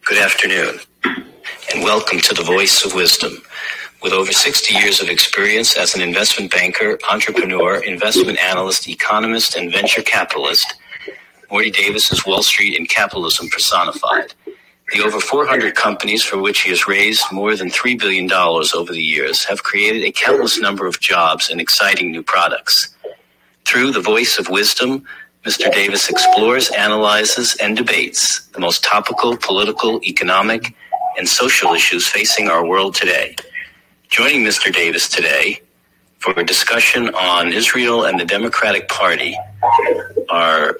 Good afternoon, and welcome to the Voice of Wisdom. With over 60 years of experience as an investment banker, entrepreneur, investment analyst, economist, and venture capitalist, Morty Davis is Wall Street and capitalism personified. The over 400 companies for which he has raised more than $3 billion over the years have created a countless number of jobs and exciting new products. Through the Voice of Wisdom, Mr. Davis explores, analyzes, and debates the most topical political, economic, and social issues facing our world today. Joining Mr. Davis today for a discussion on Israel and the Democratic Party are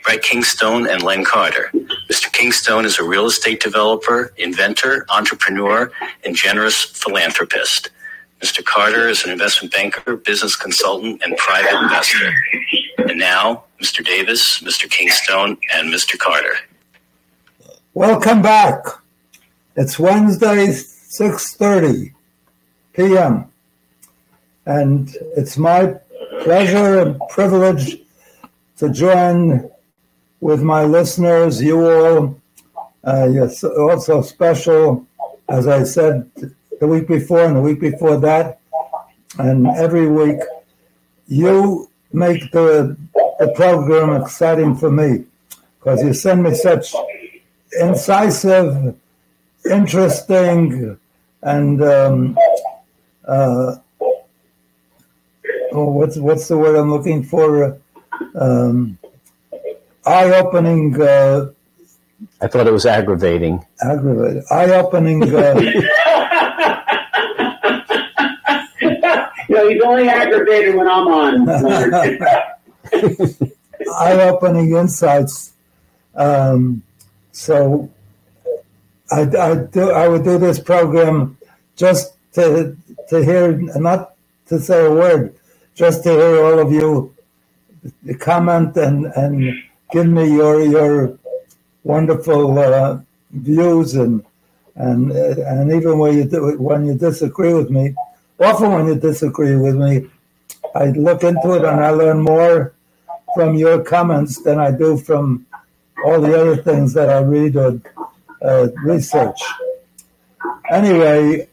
Brett Kingstone and Len Carter. Mr. Kingstone is a real estate developer, inventor, entrepreneur, and generous philanthropist. Mr. Carter is an investment banker, business consultant, and private investor. And now, Mr. Davis, Mr. Kingstone, and Mr. Carter. Welcome back. It's Wednesday, 6:30 p.m. And it's my pleasure and privilege to join with my listeners, you all. You're also special, as I said, the week before and the week before that. And every week, you make the program exciting for me because you send me such incisive, interesting, and what's the word I'm looking for? Eye-opening. I thought it was aggravating. Eye-opening. He's only aggravated when I'm on. Eye-opening insights. So I would do this program just to hear, not to say a word, just to hear all of you comment and give me your wonderful views and even when you disagree with me. Often when you disagree with me, I look into it and I learn more from your comments than I do from all the other things that I read or research. Anyway,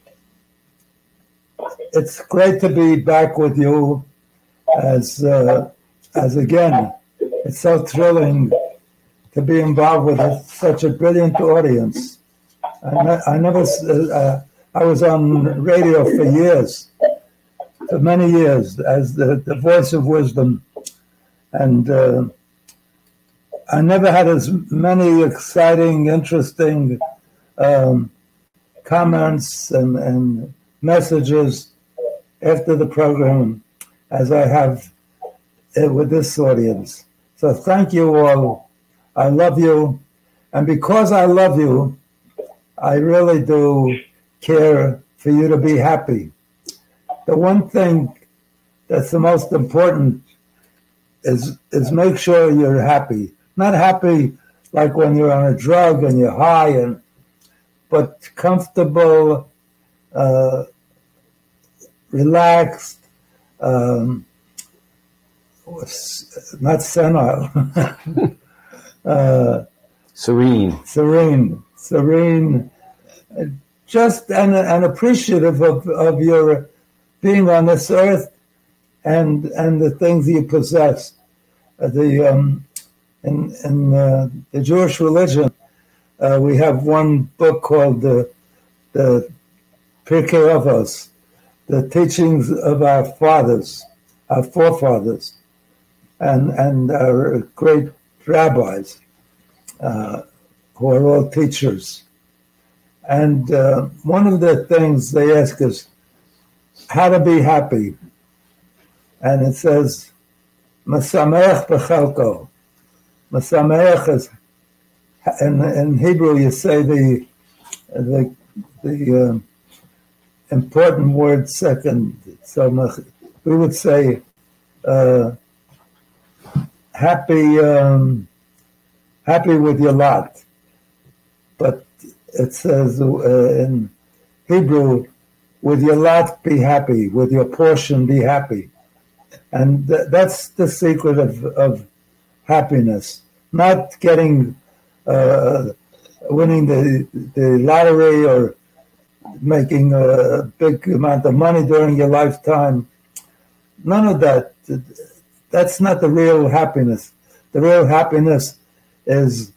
it's great to be back with you as again, it's so thrilling to be involved with such a brilliant audience. I was on radio for years, for many years, as the voice of wisdom. And I never had as many exciting, interesting comments and messages after the program as I have with this audience. So thank you all. I love you. And because I love you, I really do care for you to be happy. The one thing that's the most important is make sure you're happy. Not happy like when you're on a drug and you're high, but comfortable, relaxed, not senile. Serene. Just and appreciative of your being on this earth and the things you possess. In the Jewish religion, we have one book called the Pirkei Avos, the teachings of our fathers, our forefathers, and our great rabbis, who are all teachers. And one of the things they ask is how to be happy. And it says, Masameach b'chelko. Masameach is, in Hebrew you say the important word second. So we would say happy with your lot. But it says in Hebrew, with your lot be happy, with your portion be happy. And that's the secret of happiness. Not getting winning the lottery or making a big amount of money during your lifetime. None of that. That's not the real happiness. The real happiness is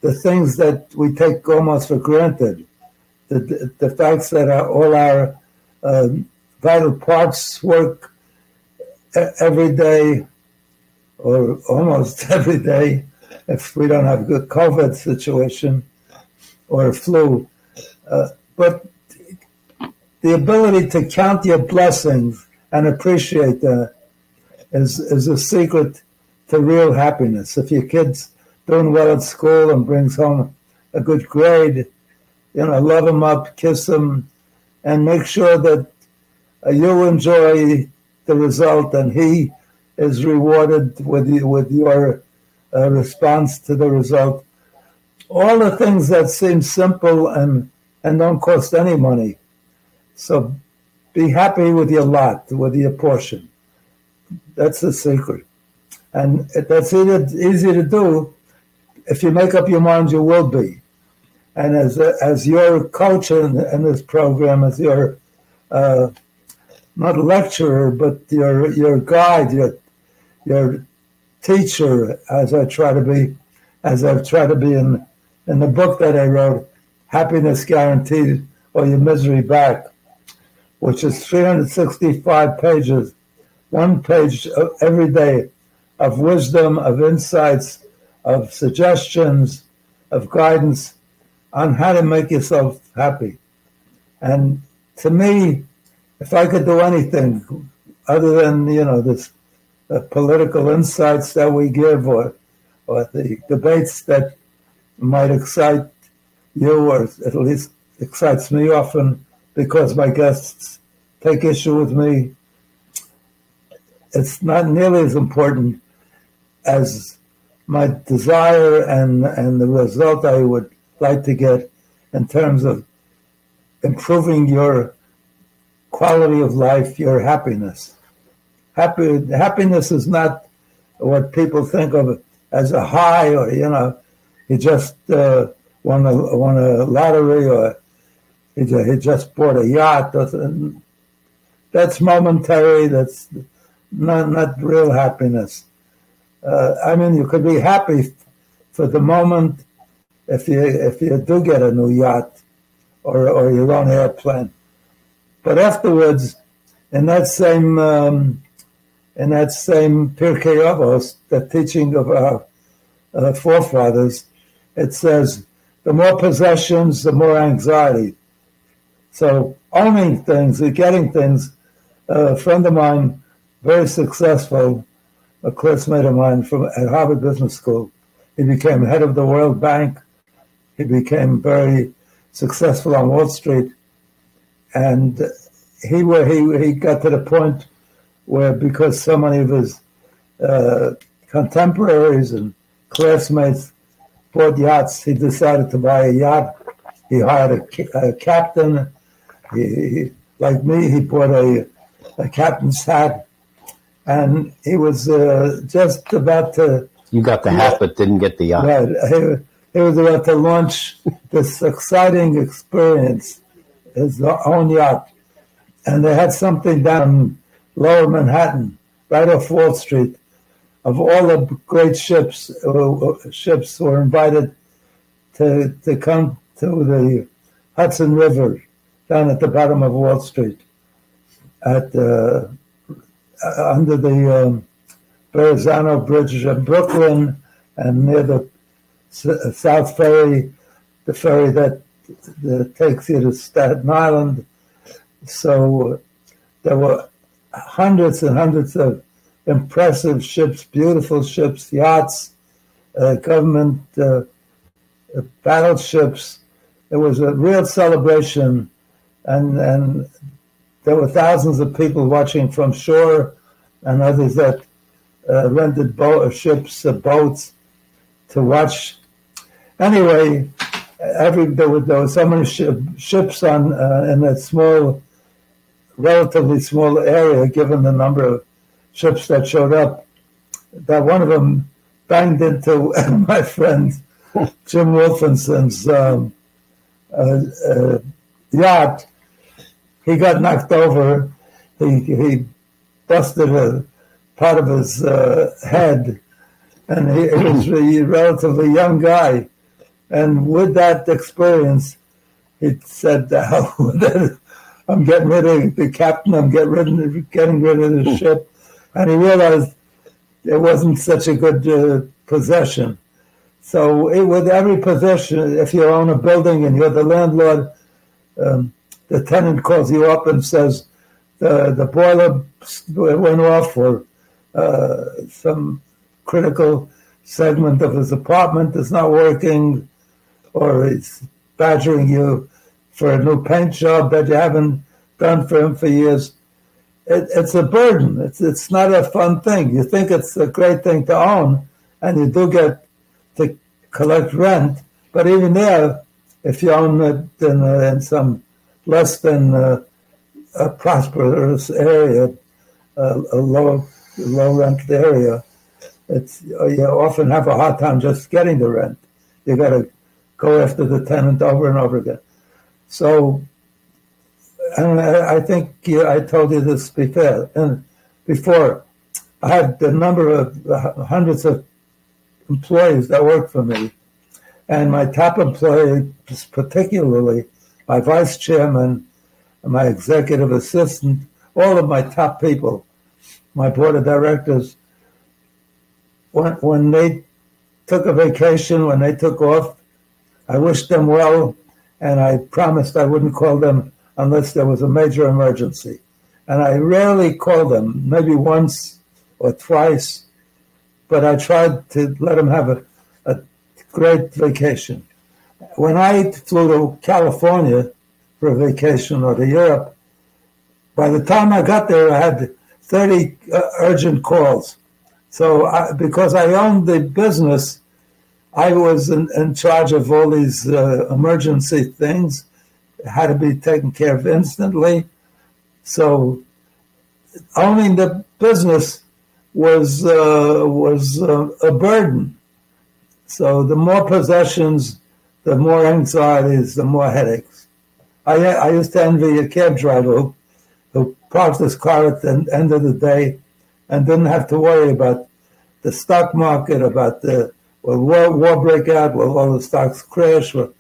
the things that we take almost for granted. The facts that all our vital parts work every day, or almost every day, if we don't have a good COVID situation or a flu. But the ability to count your blessings and appreciate that is a secret to real happiness. If your kid's doing well at school and brings home a good grade, love them up, kiss them, and make sure that you enjoy the result and he is rewarded with your response to the result. All the things that seem simple and don't cost any money. So be happy with your lot, with your portion. That's the secret. And that's easy to do. If you make up your mind, you will be. And as your coach in this program, as your not lecturer, but your guide, your teacher, as I've tried to be in the book that I wrote, Happiness Guaranteed or Your Misery Back, which is 365 pages, one page every day of wisdom, of insights, of suggestions, of guidance on how to make yourself happy. And to me, if I could do anything other than, this political insights that we give or the debates that might excite you, or at least excites me often because my guests take issue with me, it's not nearly as important as my desire and the result I would like to get in terms of improving your quality of life, your happiness. Happiness is not what people think of as a high, or he just won a lottery, or he just bought a yacht. That's momentary. That's not real happiness. You could be happy for the moment if you do get a new yacht or your own airplane, but afterwards, in that same Pirkei Avos, the teaching of our forefathers, it says the more possessions, the more anxiety. So owning things, getting things. A friend of mine, very successful, a classmate of mine at Harvard Business School. He became head of the World Bank. He became very successful on Wall Street. And he got to the point where, because so many of his contemporaries and classmates bought yachts, he decided to buy a yacht. He hired a captain. He, like me, he bought a captain's hat. And he was just about to... You got the hat, but didn't get the yacht. Right. He was about to launch this exciting experience, his own yacht. And they had something down Lower Manhattan, right off Wall Street, of all the great ships. Ships were invited to come to the Hudson River down at the bottom of Wall Street, under the Verrazano Bridge in Brooklyn, and near the South Ferry, the ferry that takes you to Staten Island. So there were hundreds and hundreds of impressive ships, beautiful ships, yachts, government battleships. It was a real celebration, and there were thousands of people watching from shore, and others that rented ships, boats to watch. Anyway, there were so many ships on in that relatively small area, given the number of ships that showed up, that one of them banged into my friend's Jim Wolfenson's yacht. He got knocked over. He busted a part of his head, and he was a relatively young guy. And with that experience, he said, I'm getting rid of the captain, I'm getting rid of the ship. And he realized it wasn't such a good possession. So with every possession, if you own a building and you're the landlord, the tenant calls you up and says, the boiler went off, or some critical segment of his apartment is not working, or he's badgering you for a new paint job that you haven't done for him for years. It's a burden. It's not a fun thing. You think it's a great thing to own, and you do get to collect rent, but even there, if you own it in some less than a prosperous area, a low rent area, you often have a hard time just getting the rent. You got to go after the tenant over and over again. So, and I think I told you this before. I had a number of hundreds of employees that worked for me, and my top employee, particularly my vice chairman, my executive assistant, all of my top people, my board of directors, when they took a vacation, when they took off, I wished them well, and I promised I wouldn't call them unless there was a major emergency. And I rarely called them, maybe once or twice, but I tried to let them have a great vacation. When I flew to California for a vacation, or to Europe, by the time I got there, I had 30 urgent calls. So because I owned the business, I was in charge of all these emergency things. It had to be taken care of instantly. So owning the business was a burden. So the more possessions, the more anxieties, the more headaches. I used to envy a cab driver who parked his car at the end of the day and didn't have to worry about the stock market, about the war break out, will all the stocks crash, are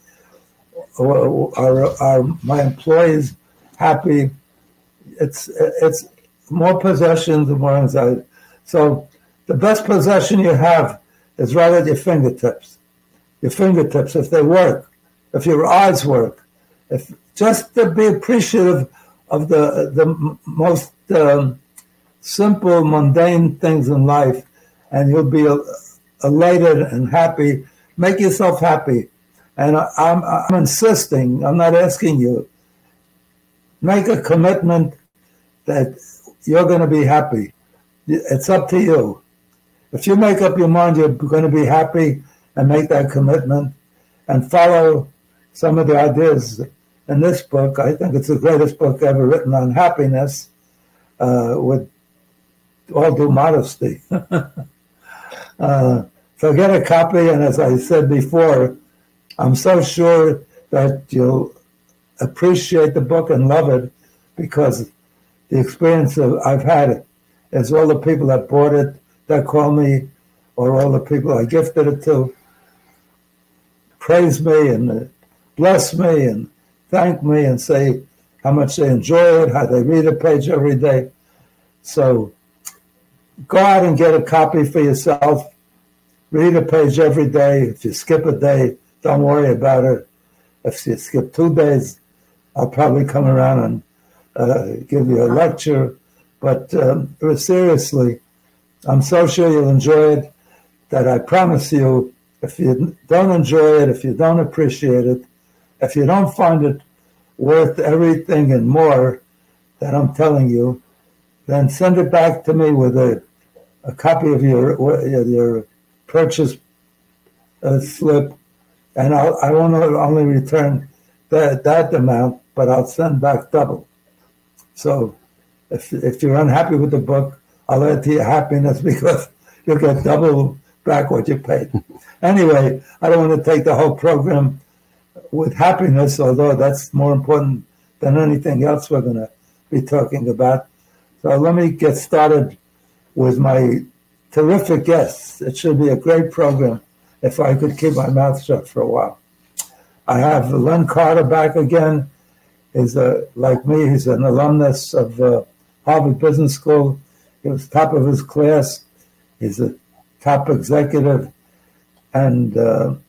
my employees happy? It's more possessions and more anxiety. So the best possession you have is right at your fingertips. Your fingertips, if they work, if your eyes work, if just to be appreciative of the most simple, mundane things in life, and you'll be elated and happy. Make yourself happy. And I'm insisting, I'm not asking you, make a commitment that you're going to be happy. It's up to you. If you make up your mind you're going to be happy and make that commitment and follow some of the ideas in this book, I think it's the greatest book ever written on happiness, with all due modesty. So get a copy, and as I said before, I'm so sure that you'll appreciate the book and love it, because the experience I've had is all the people that bought it, that call me, or all the people I gifted it to, praise me and bless me and thank me and say how much they enjoy it, how they read a page every day. So go out and get a copy for yourself. Read a page every day. If you skip a day, don't worry about it. If you skip 2 days, I'll probably come around and give you a lecture. But seriously, I'm so sure you'll enjoy it that I promise you, if you don't enjoy it, if you don't appreciate it, if you don't find it worth everything and more that I'm telling you, then send it back to me with a copy of your purchase slip, and I won't only return that amount, but I'll send back double. So if you're unhappy with the book, I'll add to your happiness, because you'll get double back what you paid. Anyway, I don't want to take the whole program with happiness, although that's more important than anything else we're going to be talking about. So let me get started with my terrific guests. It should be a great program if I could keep my mouth shut for a while. I have Len Carter back again. He's like me, he's an alumnus of Harvard Business School. He was top of his class. He's a top executive and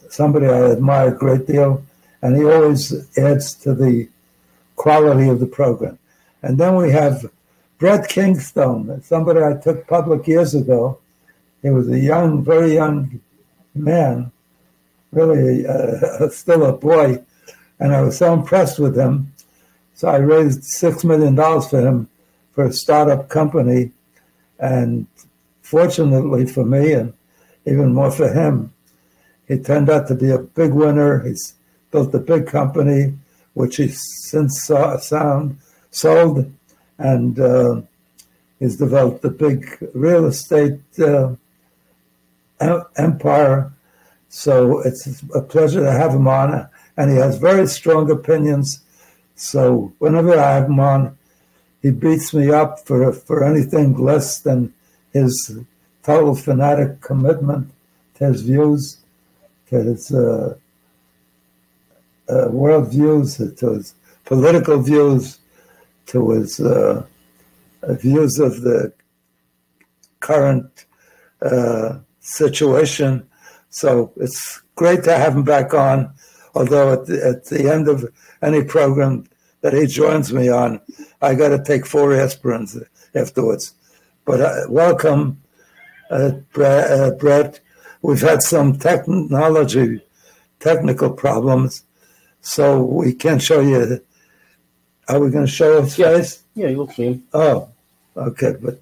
somebody I admire a great deal. And he always adds to the quality of the program. And then we have Brett Kingstone, somebody I took public years ago. He was a young, very young man, really still a boy, and I was so impressed with him. So I raised $6 million for him for a startup company, and fortunately for me, and even more for him, he turned out to be a big winner. He's built a big company, which he's since sold, and he's developed a big real estate empire. So it's a pleasure to have him on, and he has very strong opinions. So whenever I have him on, he beats me up for anything less than his total fanatic commitment to his views, to his world views, to his political views, to his views of the current situation. So it's great to have him back on, although at the end of any program that he joins me on, I got to take 4 aspirins afterwards. But welcome, Brett. We've had some technical problems, so we can't show you. Are we going to show his face? Yeah, you'll see him. Oh, okay. But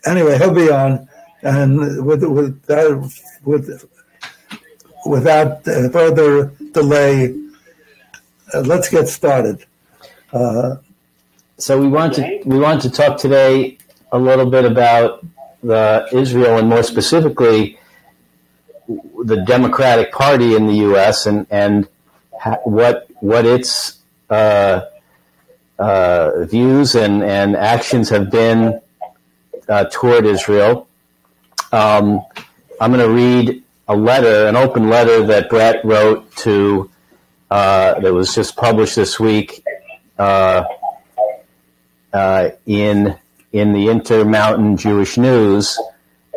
anyway, he'll be on, and without further delay, let's get started. So we want to talk today a little bit about Israel, and more specifically the Democratic Party in the U.S. and what its views and actions have been toward Israel. I'm going to read an open letter that Brett wrote to that was just published this week in the Intermountain Jewish News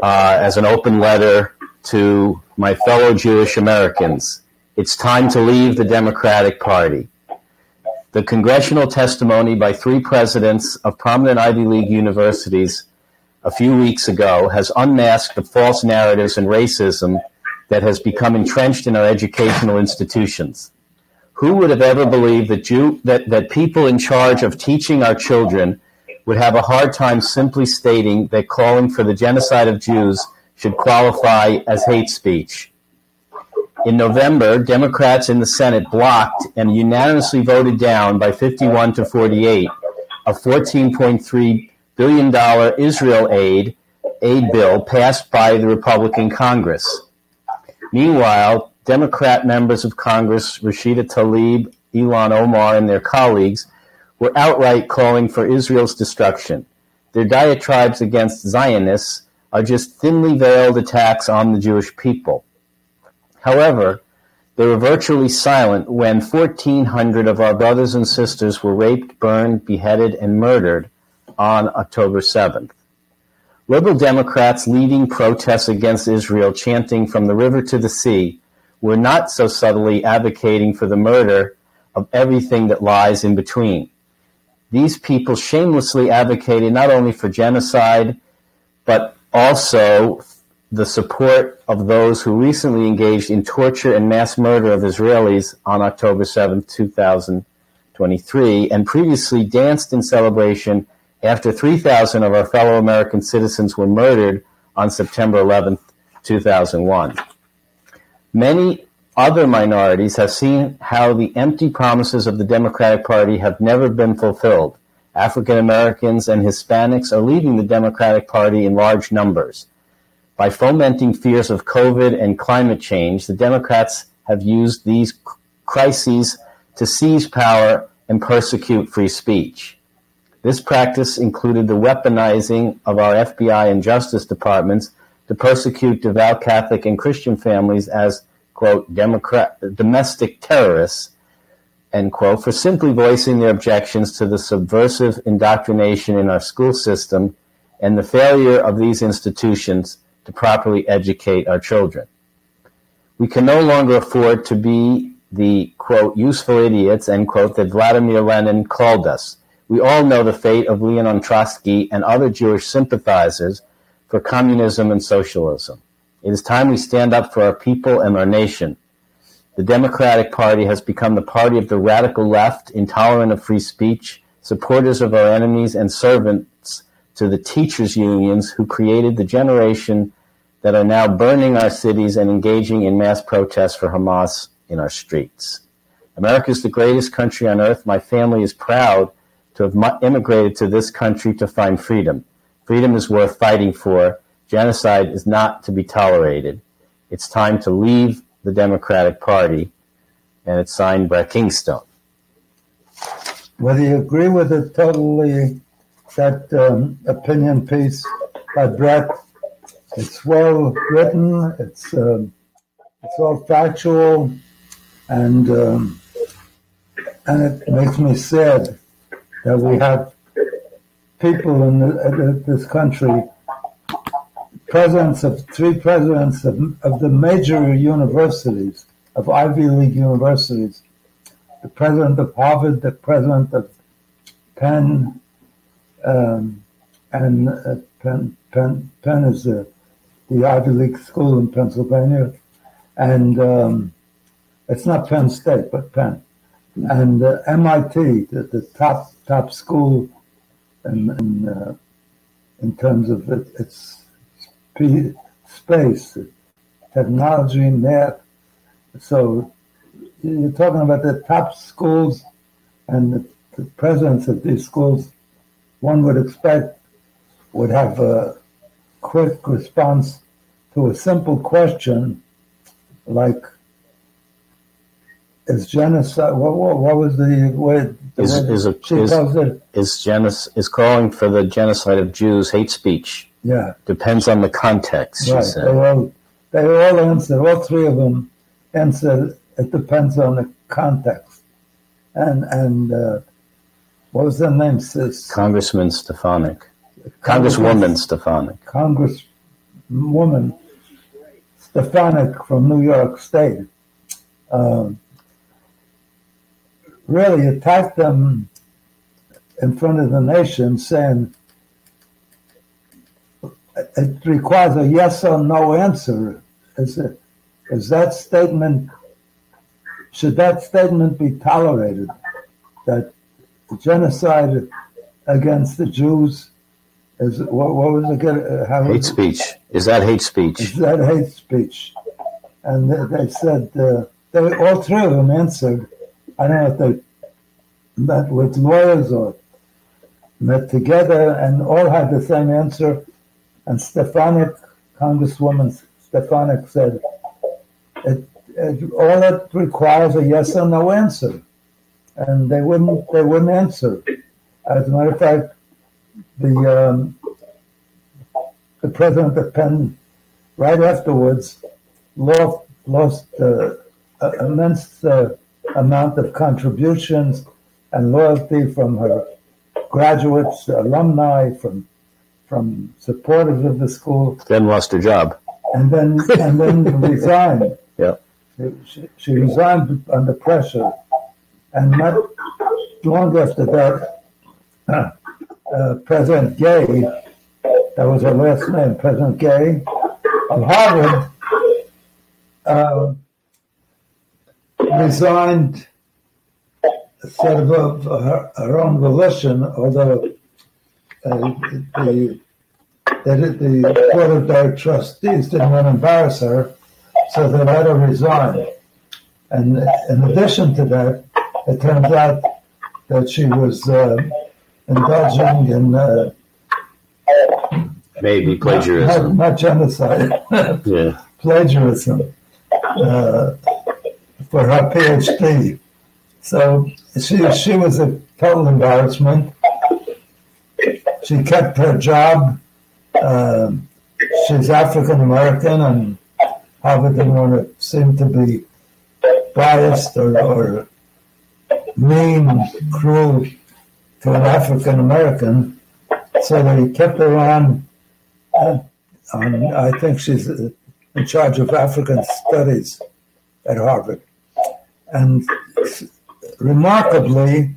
as an open letter to my fellow Jewish Americans. It's time to leave the Democratic Party. The congressional testimony by 3 presidents of prominent Ivy League universities a few weeks ago has unmasked the false narratives and racism that has become entrenched in our educational institutions. Who would have ever believed that people in charge of teaching our children would have a hard time simply stating that calling for the genocide of Jews should qualify as hate speech? In November, Democrats in the Senate blocked and unanimously voted down by 51 to 48 a $14.3 billion Israel aid bill passed by the Republican Congress. Meanwhile, Democrat members of Congress, Rashida Tlaib, Ilhan Omar, and their colleagues were outright calling for Israel's destruction. Their diatribes against Zionists are just thinly veiled attacks on the Jewish people. However, they were virtually silent when 1,400 of our brothers and sisters were raped, burned, beheaded, and murdered on October 7th. Liberal Democrats leading protests against Israel, chanting "From the river to the sea," were not so subtly advocating for the murder of everything that lies in between. These people shamelessly advocated not only for genocide, but also the support of those who recently engaged in torture and mass murder of Israelis on October 7, 2023, and previously danced in celebration after 3,000 of our fellow American citizens were murdered on September 11, 2001. Many other minorities have seen how the empty promises of the Democratic Party have never been fulfilled. African Americans and Hispanics are leaving the Democratic Party in large numbers. By fomenting fears of COVID and climate change, the Democrats have used these crises to seize power and persecute free speech. This practice included the weaponizing of our FBI and Justice departments to persecute devout Catholic and Christian families as, quote, domestic terrorists, end quote, for simply voicing their objections to the subversive indoctrination in our school system and the failure of these institutions to properly educate our children. We can no longer afford to be the, quote, useful idiots, end quote, that Vladimir Lenin called us. We all know the fate of Leon Trotsky and other Jewish sympathizers for communism and socialism. It is time we stand up for our people and our nation. The Democratic Party has become the party of the radical left, intolerant of free speech, supporters of our enemies, and servants to the teachers' unions who created the generation that are now burning our cities and engaging in mass protests for Hamas in our streets. America is the greatest country on earth. My family is proud to have immigrated to this country to find freedom. Freedom is worth fighting for. Genocide is not to be tolerated. It's time to leave the Democratic Party, and it's signed by Kingstone. Whether you agree with it totally, that opinion piece by Brett, it's well written, it's all factual, and it makes me sad that we have people in this country, three presidents of the major universities, of Ivy League universities, the president of Harvard, the president of Penn, and Penn is the Ivy League school in Pennsylvania, and it's not Penn State, but Penn, and MIT, the top school in terms of its space, technology, math. So you're talking about the top schools and the presidents of these schools, one would expect would have a quick response to a simple question like, is genocide, what was the word? Is calling for the genocide of Jews hate speech? Yeah. Depends on the context, she said. They all answered, all three of them answered, it depends on the context. And what was their name, sis? Congresswoman Stefanik. Congresswoman Stefanik from New York State. Really attacked them in front of the nation, saying it requires a yes or no answer. Should that statement be tolerated? That genocide against the Jews is, what was it? Hate speech. Is that hate speech? Is that hate speech? And they said, all three of them answered. I don't know if they met with lawyers or met together, and all had the same answer. And Congresswoman Stefanik said, all it requires a yes or no answer. And they wouldn't answer. As a matter of fact, the president of Penn, right afterwards, lost immense amount of contributions and loyalty from her graduates, alumni, from supporters of the school. Then lost her job. And then resigned. Yeah. She resigned under pressure. And not long after that, President Gay, that was her last name, President Gay of Harvard, resigned sort of her own volition, although the Board of Director Trustees didn't want to embarrass her, so they let her resign. And in addition to that, it turns out that she was indulging Maybe plagiarism. Not genocide. Yeah. Plagiarism for her PhD. So she was a total embarrassment. She kept her job. She's African American, and Harvard didn't want to seem to be biased or mean, cruel to an African American. So they kept her on. I think she's in charge of African Studies at Harvard. And remarkably,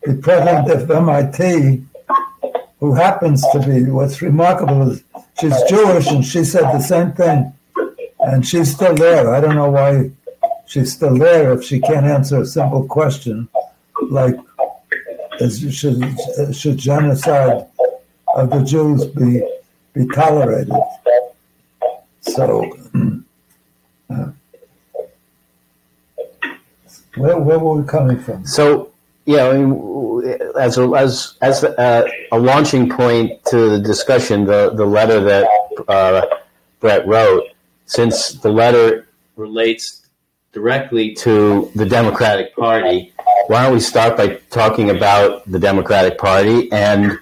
the president of MIT, who happens to be, what's remarkable is she's Jewish, and she said the same thing, and she's still there. I don't know why she's still there if she can't answer a simple question like, should genocide of the Jews be tolerated? So, where were we coming from? So, yeah, I mean, as a launching point to the discussion, the letter that Brett wrote, since the letter relates directly to the Democratic Party, why don't we start by talking about the Democratic Party? And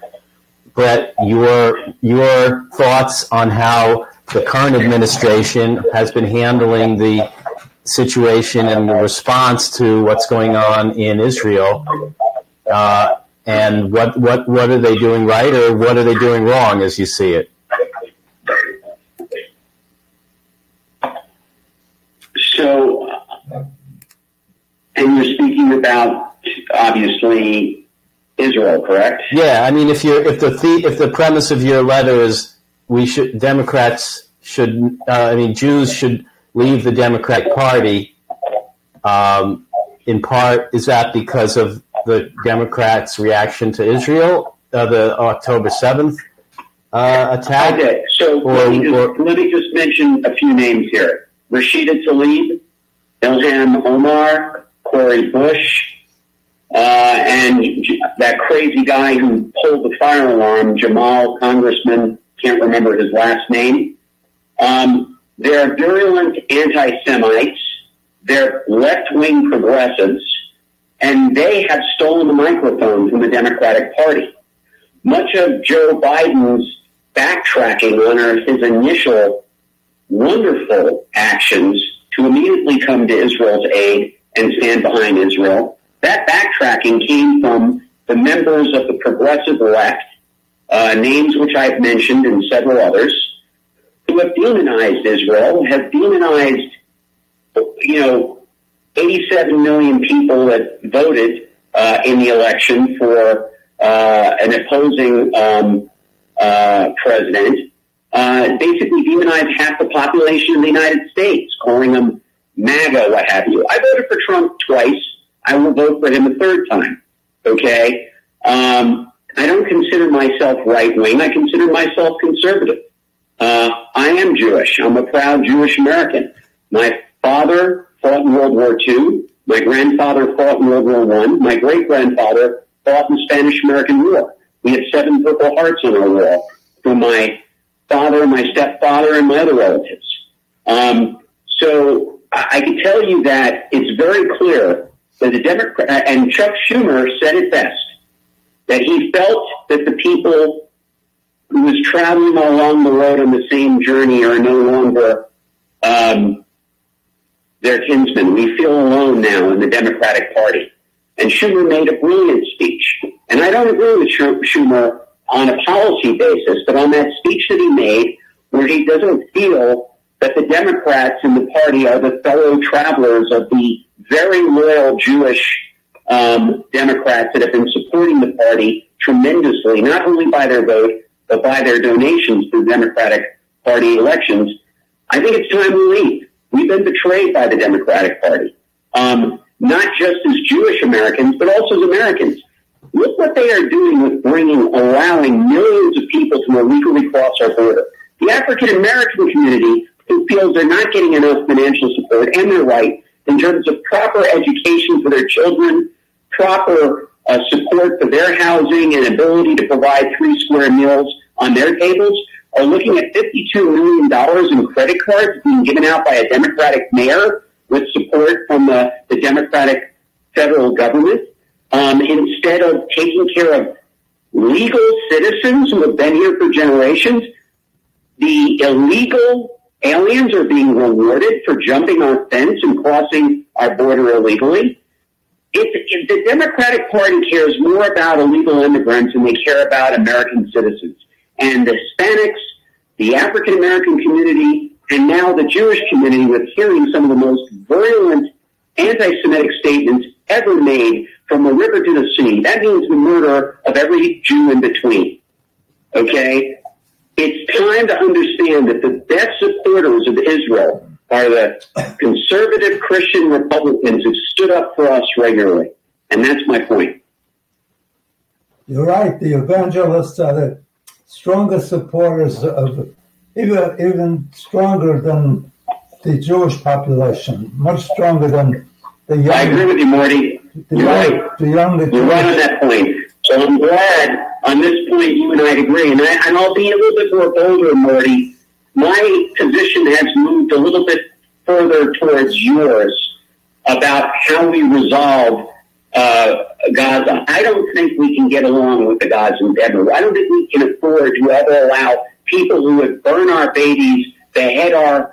Brett, your thoughts on how the current administration has been handling the situation and the response to what's going on in Israel, and what are they doing right or what are they doing wrong as you see it? So, and you're speaking about obviously Israel, correct? Yeah, I mean, if the premise of your letter is Jews should leave the Democratic Party, in part, is that because of the Democrats' reaction to Israel, the October 7th attack? Okay, so let me just mention a few names here. Rashida Tlaib, Ilham Omar, Corey Bush, and that crazy guy who pulled the fire alarm, Jamal, Congressman, can't remember his last name. They're virulent anti-Semites. They're left-wing progressives, and they have stolen the microphone from the Democratic Party. Much of Joe Biden's backtracking on his initial wonderful actions to immediately come to Israel's aid and stand behind Israel, that backtracking came from the members of the progressive left, names which I've mentioned and several others, who have demonized Israel, have demonized, 87 million people that voted in the election for an opposing president, basically demonized half the population of the United States, calling them MAGA, what have you. I voted for Trump twice. I will vote for him a third time. Okay? I don't consider myself right-wing. I consider myself conservative. I am Jewish. I'm a proud Jewish American. My father fought in World War II. My grandfather fought in World War I. My great-grandfather fought in the Spanish-American War. We had 7 Purple Hearts on our wall from my father, my stepfather, and my other relatives. So I can tell you that it's very clear that the Democrat, and Chuck Schumer said it best, that he felt that the people who was traveling along the road on the same journey are no longer their kinsmen. We feel alone now in the Democratic Party. And Schumer made a brilliant speech. And I don't agree with Schumer on a policy basis, but on that speech that he made, where he doesn't feel that the Democrats in the party are the fellow travelers of the very loyal Jewish Democrats that have been supporting the party tremendously, not only by their vote, but by their donations to the Democratic Party elections. I think it's time we leave. We've been betrayed by the Democratic Party, not just as Jewish Americans, but also as Americans. Look what they are doing with allowing millions of people to illegally cross our border. The African American community, who feels they're not getting enough financial support, and they're right, in terms of proper education for their children, proper support for their housing and ability to provide 3 square meals on their tables are looking at $52 million in credit cards being given out by a Democratic mayor with support from the Democratic federal government, instead of taking care of legal citizens who have been here for generations. The illegal aliens are being rewarded for jumping our fence and crossing our border illegally. If the Democratic Party cares more about illegal immigrants than they care about American citizens. And the Hispanics, the African American community, and now the Jewish community, with hearing some of the most virulent anti-Semitic statements ever made from the river to the sea. That means the murder of every Jew in between. Okay? It's time to understand that the best supporters of Israel are the conservative Christian Republicans who stood up for us regularly. And that's my point. You're right. The evangelists are the strongest supporters of, even stronger than the Jewish population, much stronger than the young. I agree with you, Morty. You're right. You're right on that point. So I'm glad on this point you and I agree. And I'll be a little bit more bolder, Morty. My position has moved a little bit further towards yours about how we resolve Gaza. I don't think we can get along with the Gazans ever. I don't think we can afford to ever allow people who would burn our babies, behead our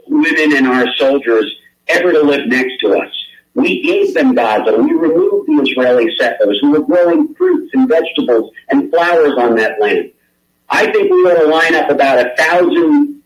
women and our soldiers, ever to live next to us. We gave them Gaza. We removed the Israeli settlers who were growing fruits and vegetables and flowers on that land. I think we ought to line up about 1,000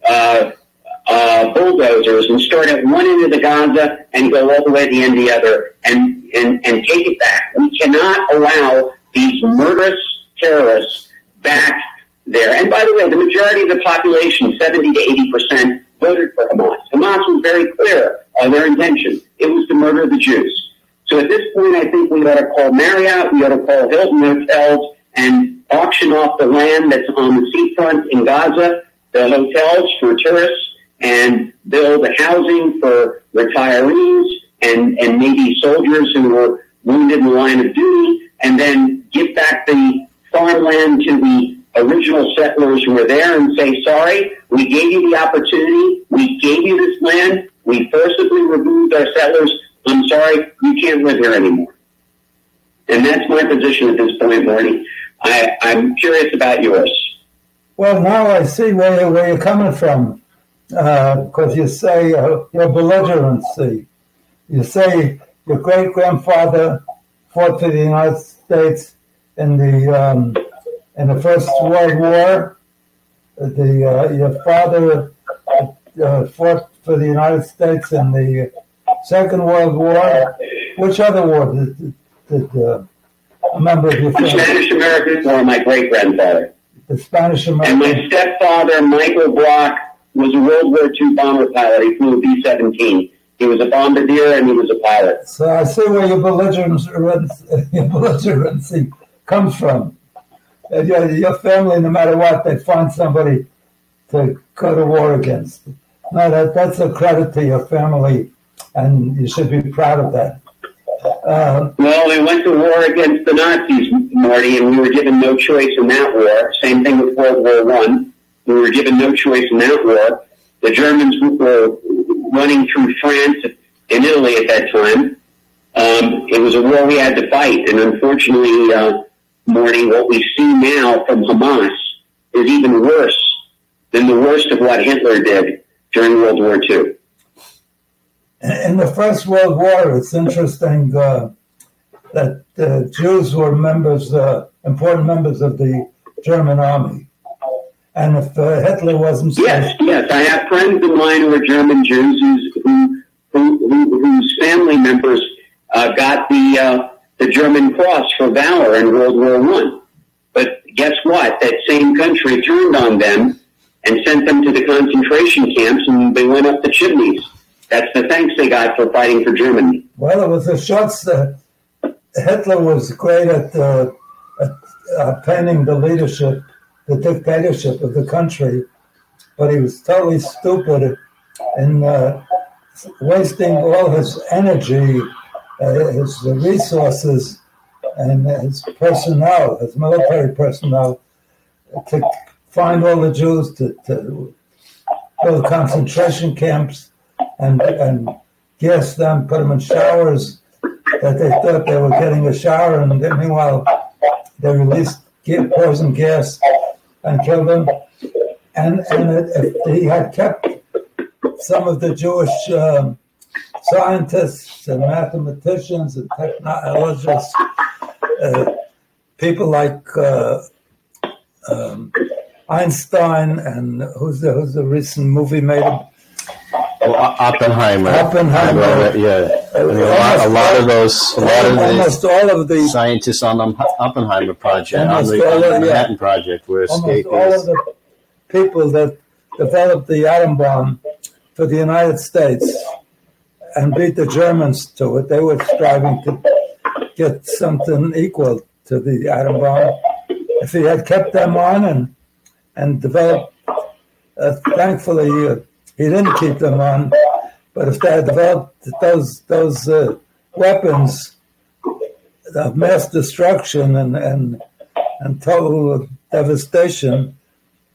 bulldozers and start at one end of the Gaza and go all the way to the end of the other and take it back. We cannot allow these murderous terrorists back there. And by the way, the majority of the population, 70 to 80%, voted for Hamas. Hamas was very clear on their intention. It was to murder the Jews. So at this point, I think we ought to call Marriott, we ought to call Hilton Hotels, and auction off the land that's on the seafront in Gaza, the hotels for tourists, and build housing for retirees and maybe soldiers who were wounded in the line of duty, and then give back the farmland to the original settlers who were there and say, sorry, we gave you the opportunity, we gave you this land, we forcibly removed our settlers, I'm sorry, you can't live here anymore. And that's my position at this point, Morty. I'm curious about yours. Well, now I see where you're coming from, because you say your belligerency. You say your great-grandfather fought for the United States in the First World War. Your father fought for the United States in the Second World War. Which other war did a member of your family? The Spanish-American War, my great-grandfather. The Spanish-American. And my stepfather, Michael Block, was a World War II bomber pilot. He flew a B-17. He was a bombardier and he was a pilot. So I see where your belligerency comes from. Your family, no matter what, they find somebody to go to war against. No, that's a credit to your family, and you should be proud of that. Well, we went to war against the Nazis, Marty, and we were given no choice in that war. Same thing with World War I. We were given no choice in that war. The Germans were running through France and Italy at that time. It was a war we had to fight, and unfortunately, Morty, what we see now from Hamas is even worse than the worst of what Hitler did during World War II. In the First World War, it's interesting that Jews were important members of the German army. And if Hitler wasn't... Yes. I have friends of mine who are German Jews whose family members got the German Cross for valor in World War I. But guess what? That same country turned on them and sent them to the concentration camps, and they went up the chimneys. That's the thanks they got for fighting for Germany. Well, it was a shots. Hitler was great at painting the leadership, the dictatorship of the country, but he was totally stupid in wasting all his energy, his resources, and his personnel, his military personnel, to find all the Jews, to go to concentration camps and gas them, put them in showers that they thought they were getting a shower, and meanwhile they released poison gas and killed them. And if he had kept some of the Jewish scientists and mathematicians and technologists, people like Einstein, and who's the recent movie made? Oppenheimer. Yeah. Almost all of the scientists on the Oppenheimer project, on the Manhattan Project, were escapees. Almost all of the people that developed the atom bomb for the United States and beat the Germans to it, they were striving to get something equal to the atom bomb. If he had kept them on and developed, thankfully he didn't keep them on, but if they had developed those weapons of mass destruction and total devastation,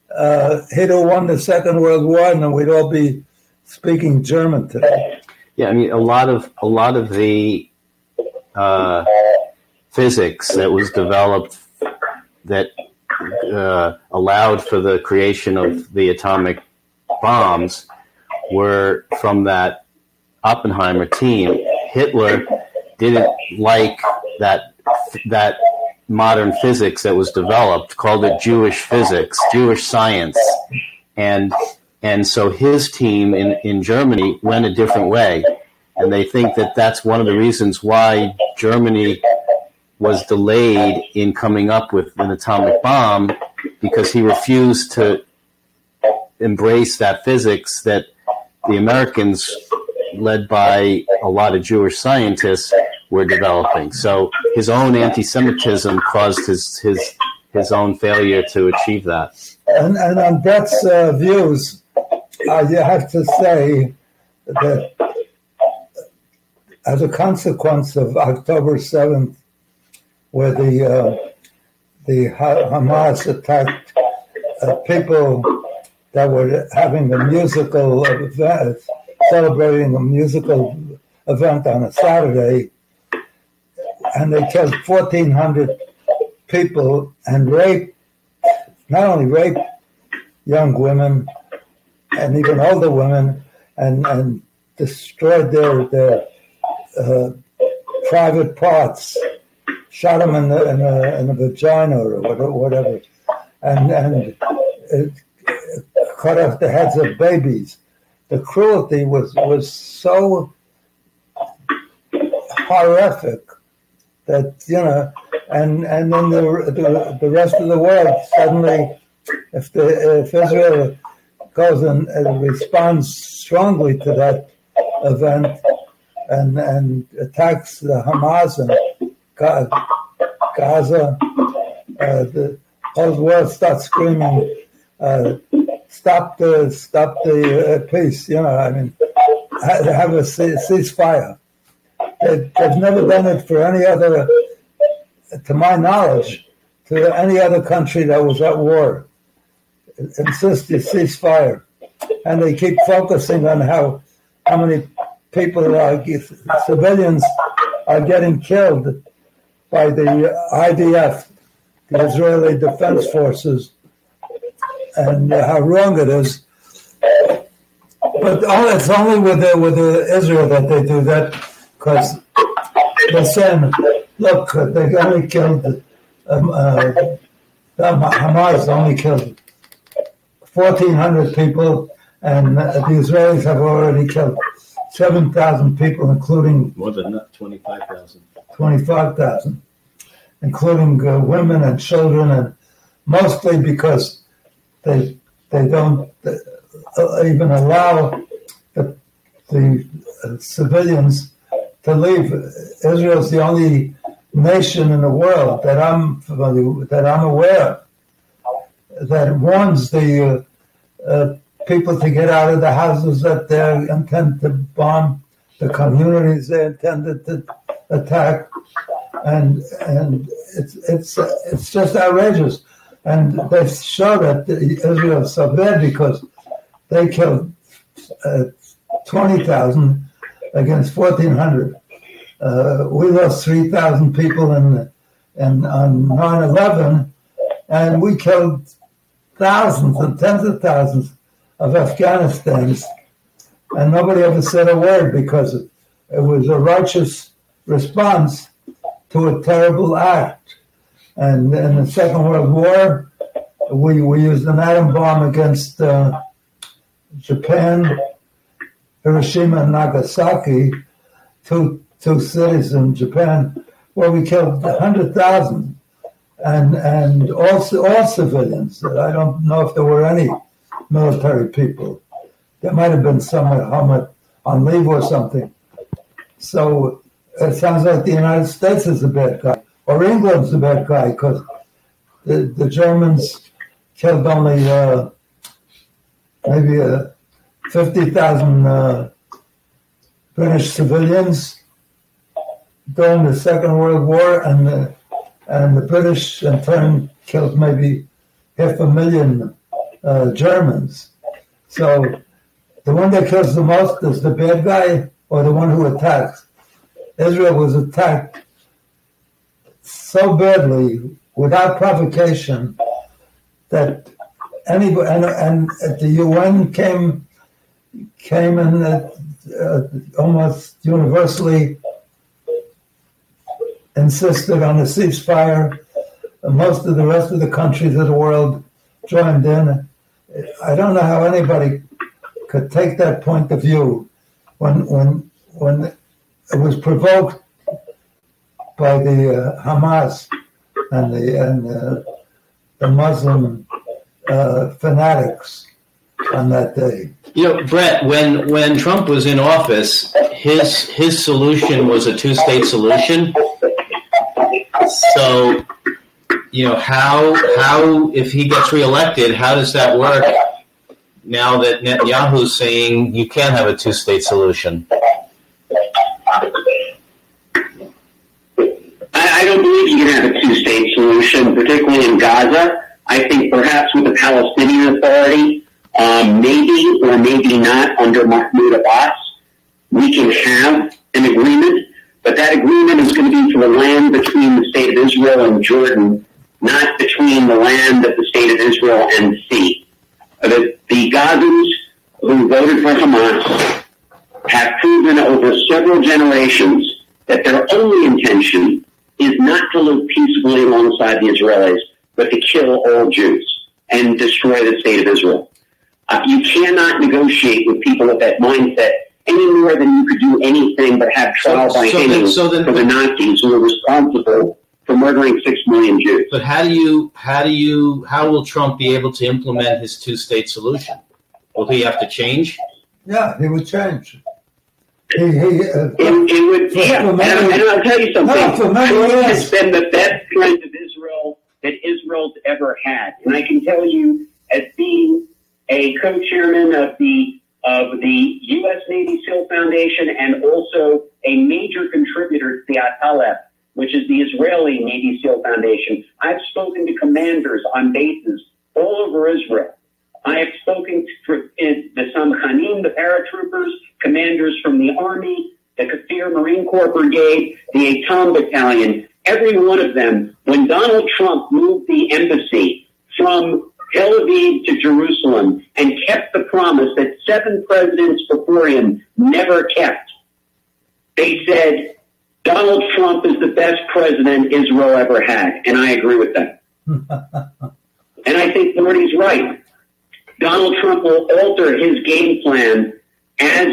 he'd have won the Second World War, and we'd all be speaking German today. Yeah, I mean, a lot of the physics that was developed that allowed for the creation of the atomic bombs were from that Oppenheimer team. Hitler didn't like that modern physics that was developed, called it Jewish physics, Jewish science, and so his team in Germany went a different way, and they think that that's one of the reasons why Germany was delayed in coming up with an atomic bomb, because he refused to embrace that physics that the Americans, led by a lot of Jewish scientists, were developing. So his own anti-Semitism caused his own failure to achieve that. And on Brett's views, you have to say that as a consequence of October 7th, where the Hamas attacked people that were having a musical event, celebrating a musical event on a Saturday, and they killed 1,400 people and not only raped young women and even older women, and destroyed their private parts, shot them in the vagina or whatever, and it cut off the heads of babies. The cruelty was so horrific that, and then the rest of the world suddenly, if Israel goes and responds strongly to that event and attacks the Hamas and Gaza, the whole world starts screaming, stop the peace, have a ceasefire. They've never done it for any other, to my knowledge, to any other country that was at war. Insist you ceasefire. And they keep focusing on how many people, civilians, are getting killed by the IDF, the Israeli Defense Forces, and how wrong it is. But it's only with Israel that they do that, because they're saying, look, they only killed, Hamas only killed 1,400 people, and the Israelis have already killed 7,000 people, including more than that, 25,000. 25,000, including women and children, and mostly because they don't even allow the civilians to leave. Israel's the only nation in the world that I'm aware of that warns the people to get out of the houses that they intend to bomb, the communities they intended to attack, and it's just outrageous. And they show that Israel is so bad because they killed 20,000 against 1,400. We lost 3,000 people on 9/11, and we killed thousands and tens of thousands of Afghanistans, and nobody ever said a word because it was a righteous response to a terrible act. And in the Second World War, we used an atom bomb against Japan, Hiroshima and Nagasaki, two cities in Japan, where we killed 100,000, and all civilians. I don't know if there were any military people. There might have been some at home on leave or something. So it sounds like the United States is the bad guy, or England's the bad guy, because the Germans killed only maybe 50,000 British civilians during the Second World War, and the British in turn killed maybe 500,000 Germans. So the one that kills the most is the bad guy, or the one who attacks. Israel was attacked so badly without provocation that anybody, and the UN came and almost universally insisted on a ceasefire. Most of the rest of the countries of the world joined in. I don't know how anybody could take that point of view when it was provoked by the Hamas and the Muslim fanatics on that day. You know, Brett, when Trump was in office, his solution was a two-state solution. So, you know, how if he gets reelected, how does that work now that Netanyahu's saying you can't have a two-state solution? I don't believe you can have a two-state solution, particularly in Gaza. I think perhaps with the Palestinian Authority, maybe or maybe not under Mahmoud Abbas, we can have an agreement, but that agreement is going to be for the land between the state of Israel and Jordan, not between the land of the state of Israel and the sea. The Gazans who voted for Hamas have proven over several generations that their only intention is not to live peacefully alongside the Israelis, but to kill all Jews and destroy the state of Israel. You cannot negotiate with people with that mindset any more than you could do anything but have trial by hanging for the Nazis who were responsible for murdering 6 million Jews. But how will Trump be able to implement his two-state solution? Will he have to change? Yeah, he would change. It would, yeah. And I'll tell you something. Trump has been the best friend of Israel that Israel's ever had. And I can tell you, as being a co-chairman of the U.S. Navy SEAL Foundation and also a major contributor to the Atalef, which is the Israeli Navy SEAL Foundation, I've spoken to commanders on bases all over Israel. I have spoken to the Samchanim, the paratroopers, commanders from the Army, the Kafir Marine Corps Brigade, the Eitam Battalion, every one of them. When Donald Trump moved the embassy from Tel Aviv to Jerusalem and kept the promise that 7 presidents before him never kept, they said, Donald Trump is the best president Israel ever had. And I agree with that. And I think Morty's right. Donald Trump will alter his game plan as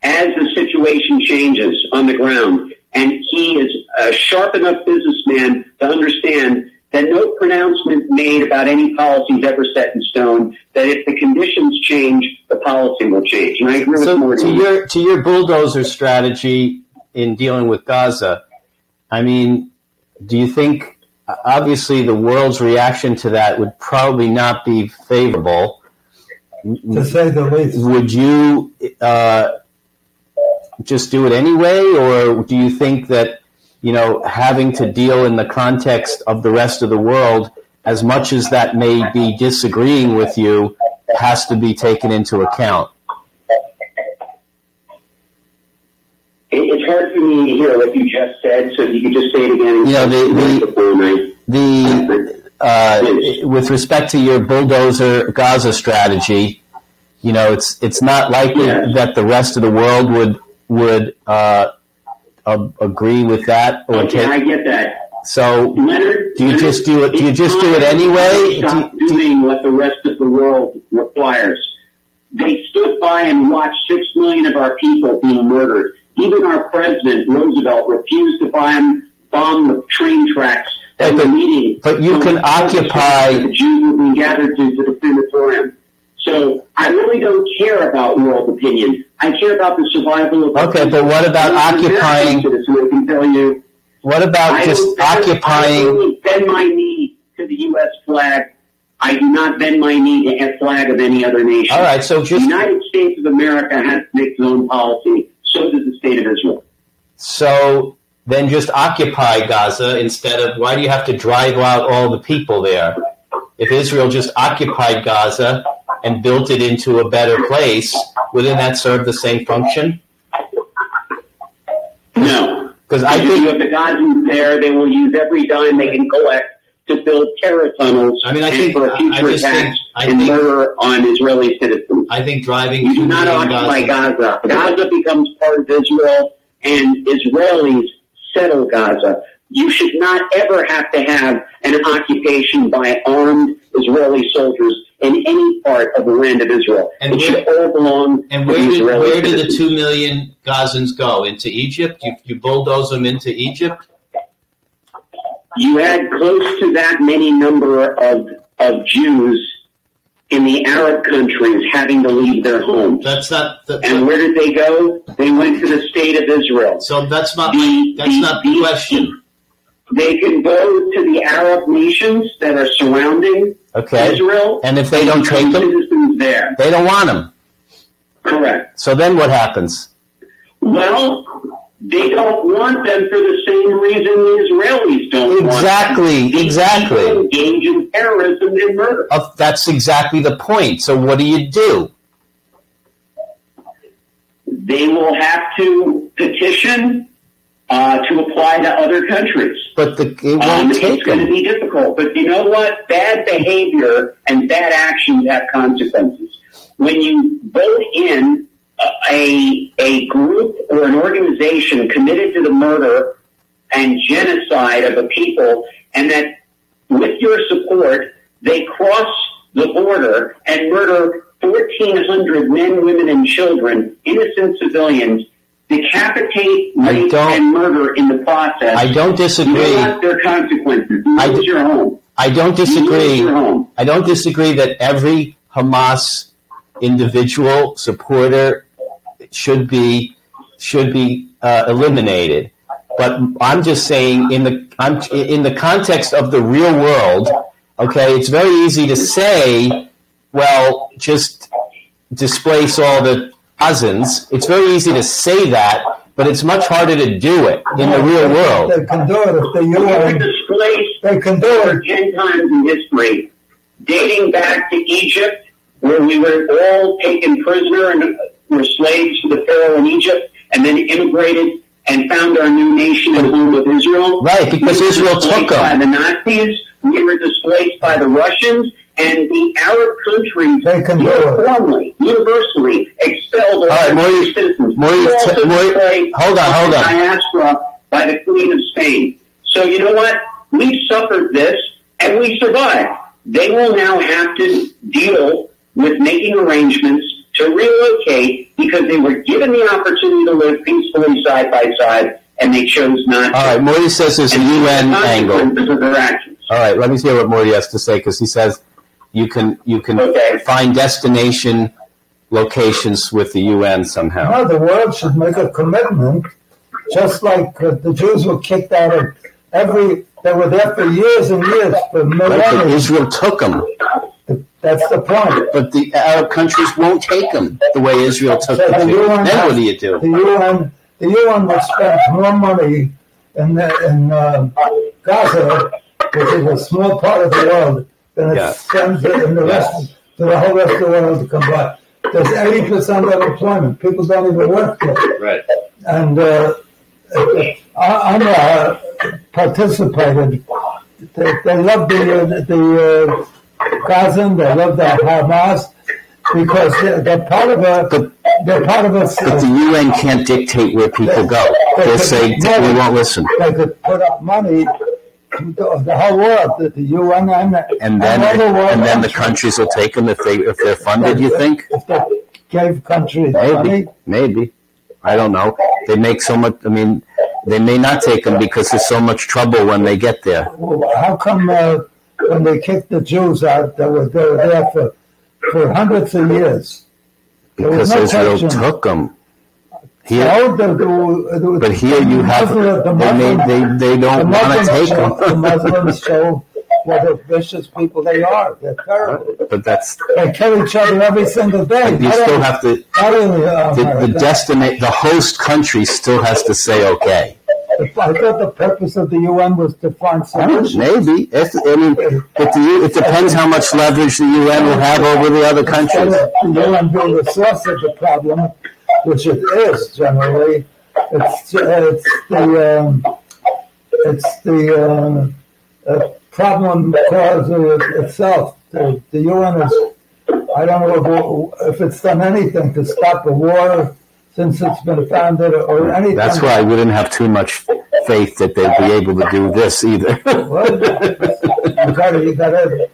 the situation changes on the ground. And he is a sharp enough businessman to understand that no pronouncement made about any policy is ever set in stone, that if the conditions change, the policy will change. And I agree with Morty. To your bulldozer strategy in dealing with Gaza, I mean, do you think, obviously the world's reaction to that would probably not be favorable, to say the least. Would you just do it anyway, or do you think that, you know, having to deal in the context of the rest of the world as much as that may be disagreeing with you, has to be taken into account. It's hard for me to hear what you just said, so if you could just say it again. With respect to your bulldozer Gaza strategy, it's not likely that the rest of the world would agree with that. I get that. So, Leonard, do you just do it? Do you just do it anyway? Stop doing what the rest of the world requires. They stood by and watched 6 million of our people being murdered. Even our president, Roosevelt, refused to bomb the train tracks that were meeting. But you can occupy... The Jews were being gathered to the crematorium. So I really don't care about world opinion. I care about the survival of... Okay, but what about occupying... I can tell you... What about just occupying... I only bend my knee to the U.S. flag. I do not bend my knee to a flag of any other nation. All right, so just... The United States of America has to make its own policy. So does the state of Israel. So then just occupy Gaza instead of... Why do you have to drive out all the people there? If Israel just occupied Gaza and built it into a better place, wouldn't that serve the same function? No. Because I think... You have the Gazans there, they will use every dime they can collect to build terror tunnels for future attacks and murder on Israeli citizens. I think driving... You do not occupy Gaza. Gaza becomes part of Israel, and Israelis settle Gaza. You should not ever have to have an occupation by armed Israeli soldiers in any part of the land of Israel. It should all belong to Israeli citizens. Where do the 2 million Gazans go? Into Egypt? You bulldoze them into Egypt? You had close to that many number of Jews in the Arab countries having to leave their homes. That's not. And where did they go? They went to the state of Israel. So that's not the question. They can go to the Arab nations that are surrounding Israel. And if they don't take them, citizens there. They don't want them. Correct. So then what happens? Well, they don't want them for the same reason the Israelis don't want them. Exactly. They engage in terrorism and murder. That's exactly the point. So what do? They will have to petition to apply to other countries. But it won't take them. It's going to be difficult. But you know what? Bad behavior and bad actions have consequences. When you vote in a group or an organization committed to the murder and genocide of a people, and that with your support, they cross the border and murder 1,400 men, women, and children, innocent civilians, decapitate, rape, and murder in the process. I don't disagree. You know what? There are consequences. You lose your home. I don't disagree. I don't disagree that every Hamas individual supporter should be eliminated. But I'm just saying, in the context of the real world, okay, it's very easy to say, well, just displace all the Gazans. It's very easy to say that, but it's much harder to do it in the real world. They can do it if the UN. They can do it 10 times in history, dating back to Egypt, where we were all taken prisoner and were slaves to the Pharaoh in Egypt, and then immigrated and found our new nation and home of Israel. Right, because Israel took them. By the Nazis, we were displaced by the Russians, and the Arab countries uniformly, universally expelled all their citizens. Hold on. Diaspora by the Queen of Spain. So you know what? We've suffered this, and we survived. They will now have to deal with making arrangements to relocate because they were given the opportunity to live peacefully side by side, and they chose not to. All right, Morty says there's a UN angle. Of their actions. All right, let me hear what Morty has to say, because he says you can find destination locations with the UN somehow. No, the world should make a commitment, just like the Jews were kicked out of they were there for years and years, for millennia. Israel took them. That's the point. But the Arab countries won't take them the way Israel took them. Then what do you do? The UN will spend more money in Gaza which is a small part of the world, then it sends it in the rest to the whole rest of the world to come by. There's 80% unemployment. People don't even work there. Right. And I participated. They love the Gazan, they love the Hamas, because they're part of a. They're part of a. But the UN can't dictate where people go. They'll say we won't listen. They could put up money. The whole world, the UN and then the countries will take them if they're funded. You think? If they gave countries money, maybe. I don't know. They make so much. I mean, they may not take them because there's so much trouble when they get there. Well, how come when they kicked the Jews out, they were there for hundreds of years? Because Israel took them. Here, but here you have they don't want to take them. The Muslims show what a vicious people they are. They're terrible. But they kill each other every single day. You still have to. The host country still has to say okay. I thought the purpose of the UN was to find solutions. Maybe. It depends how much leverage the UN will have over the other countries. The UN being the source of the problem, which it is generally, it's the problem cause itself. The UN is, I don't know if it's done anything to stop a war since it's been founded or anything. That's why we didn't have too much faith that they'd be able to do this either. Well, you got to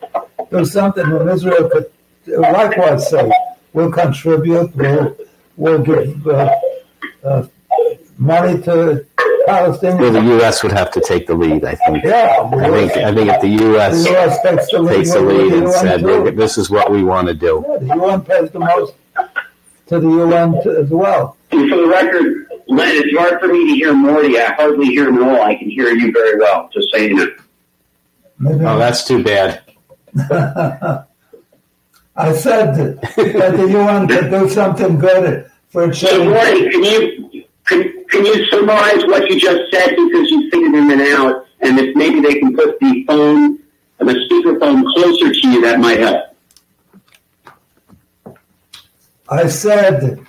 do something, and Israel could likewise say, we'll contribute, we'll give money to Palestinians. Well, the U.S. would have to take the lead, I think. Yeah. I think if the U.S. takes the lead and said, this is what we want to do. Yeah, the UN pays the most to the UN as well. And for the record, Len, it's hard for me to hear Morty. I hardly hear him at all. I can hear you very well, just saying that. Oh, that's too bad. I said that the UN could do something good for a change. So, Morty, can you summarize what you just said, because you figured in and out, and if maybe they can put the speakerphone closer to you, that might help. I said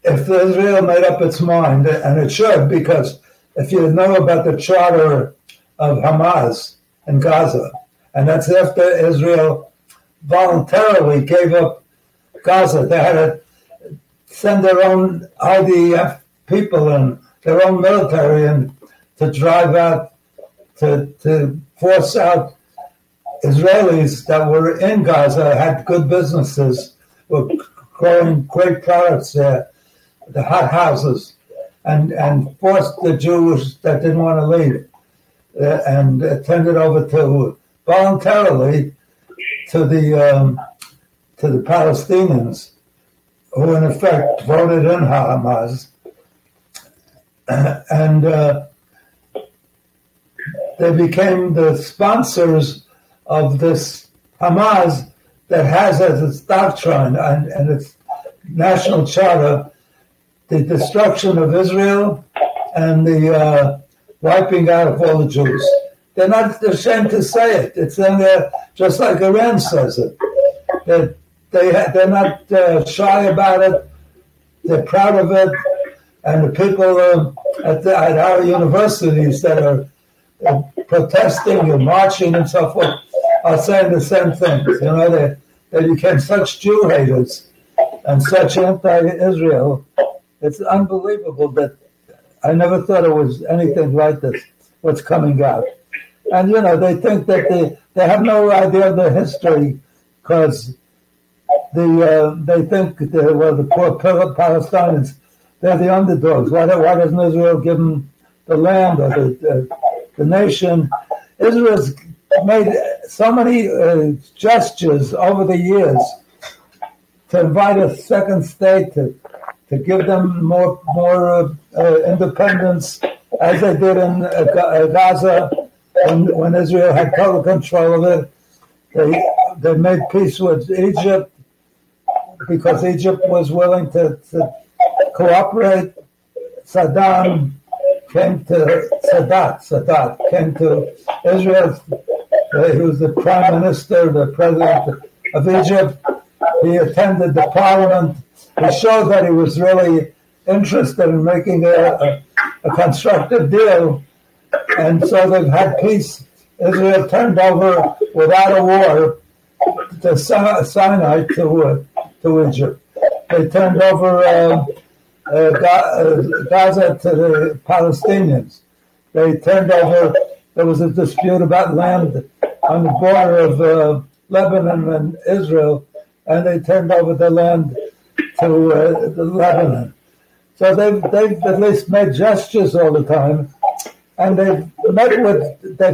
if Israel made up its mind, and it should, because if you know about the charter of Hamas in Gaza, and that's after Israel voluntarily gave up Gaza, they had to send their own IDF people and their own military in to drive out, to force out Israelis that were in Gaza, had good businesses, were growing great products there, the hot houses, and forced the Jews that didn't want to leave and turned over to voluntarily to the Palestinians, who in effect voted in Hamas, and they became the sponsors of this Hamas that has as its doctrine and its national charter the destruction of Israel and the wiping out of all the Jews. They're not ashamed to say it. It's in there, just like Iran says it. They're not shy about it. They're proud of it. And the people at our universities that are protesting and marching and so forth are saying the same things. You know, they became such Jew haters and such anti-Israel. It's unbelievable that I never thought it was anything like this, what's coming out. And, you know, they think that they have no idea of the history because they think the poor Palestinians, they're the underdogs. Why doesn't Israel give them the land or the nation? Israel's made so many gestures over the years to invite a second state to give them more independence, as they did in Gaza when Israel had total control of it. They made peace with Egypt because Egypt was willing to cooperate. Saddam came to Sadat came to Israel. He was the prime minister, the president of Egypt. He attended the parliament. He showed that he was really interested in making a constructive deal. And so they've had peace. Israel turned over without a war to Sinai to Egypt. They turned over Gaza to the Palestinians. They turned over, there was a dispute about land on the border of Lebanon and Israel, and they turned over the land to Lebanon. So they've at least made gestures all the time, and they've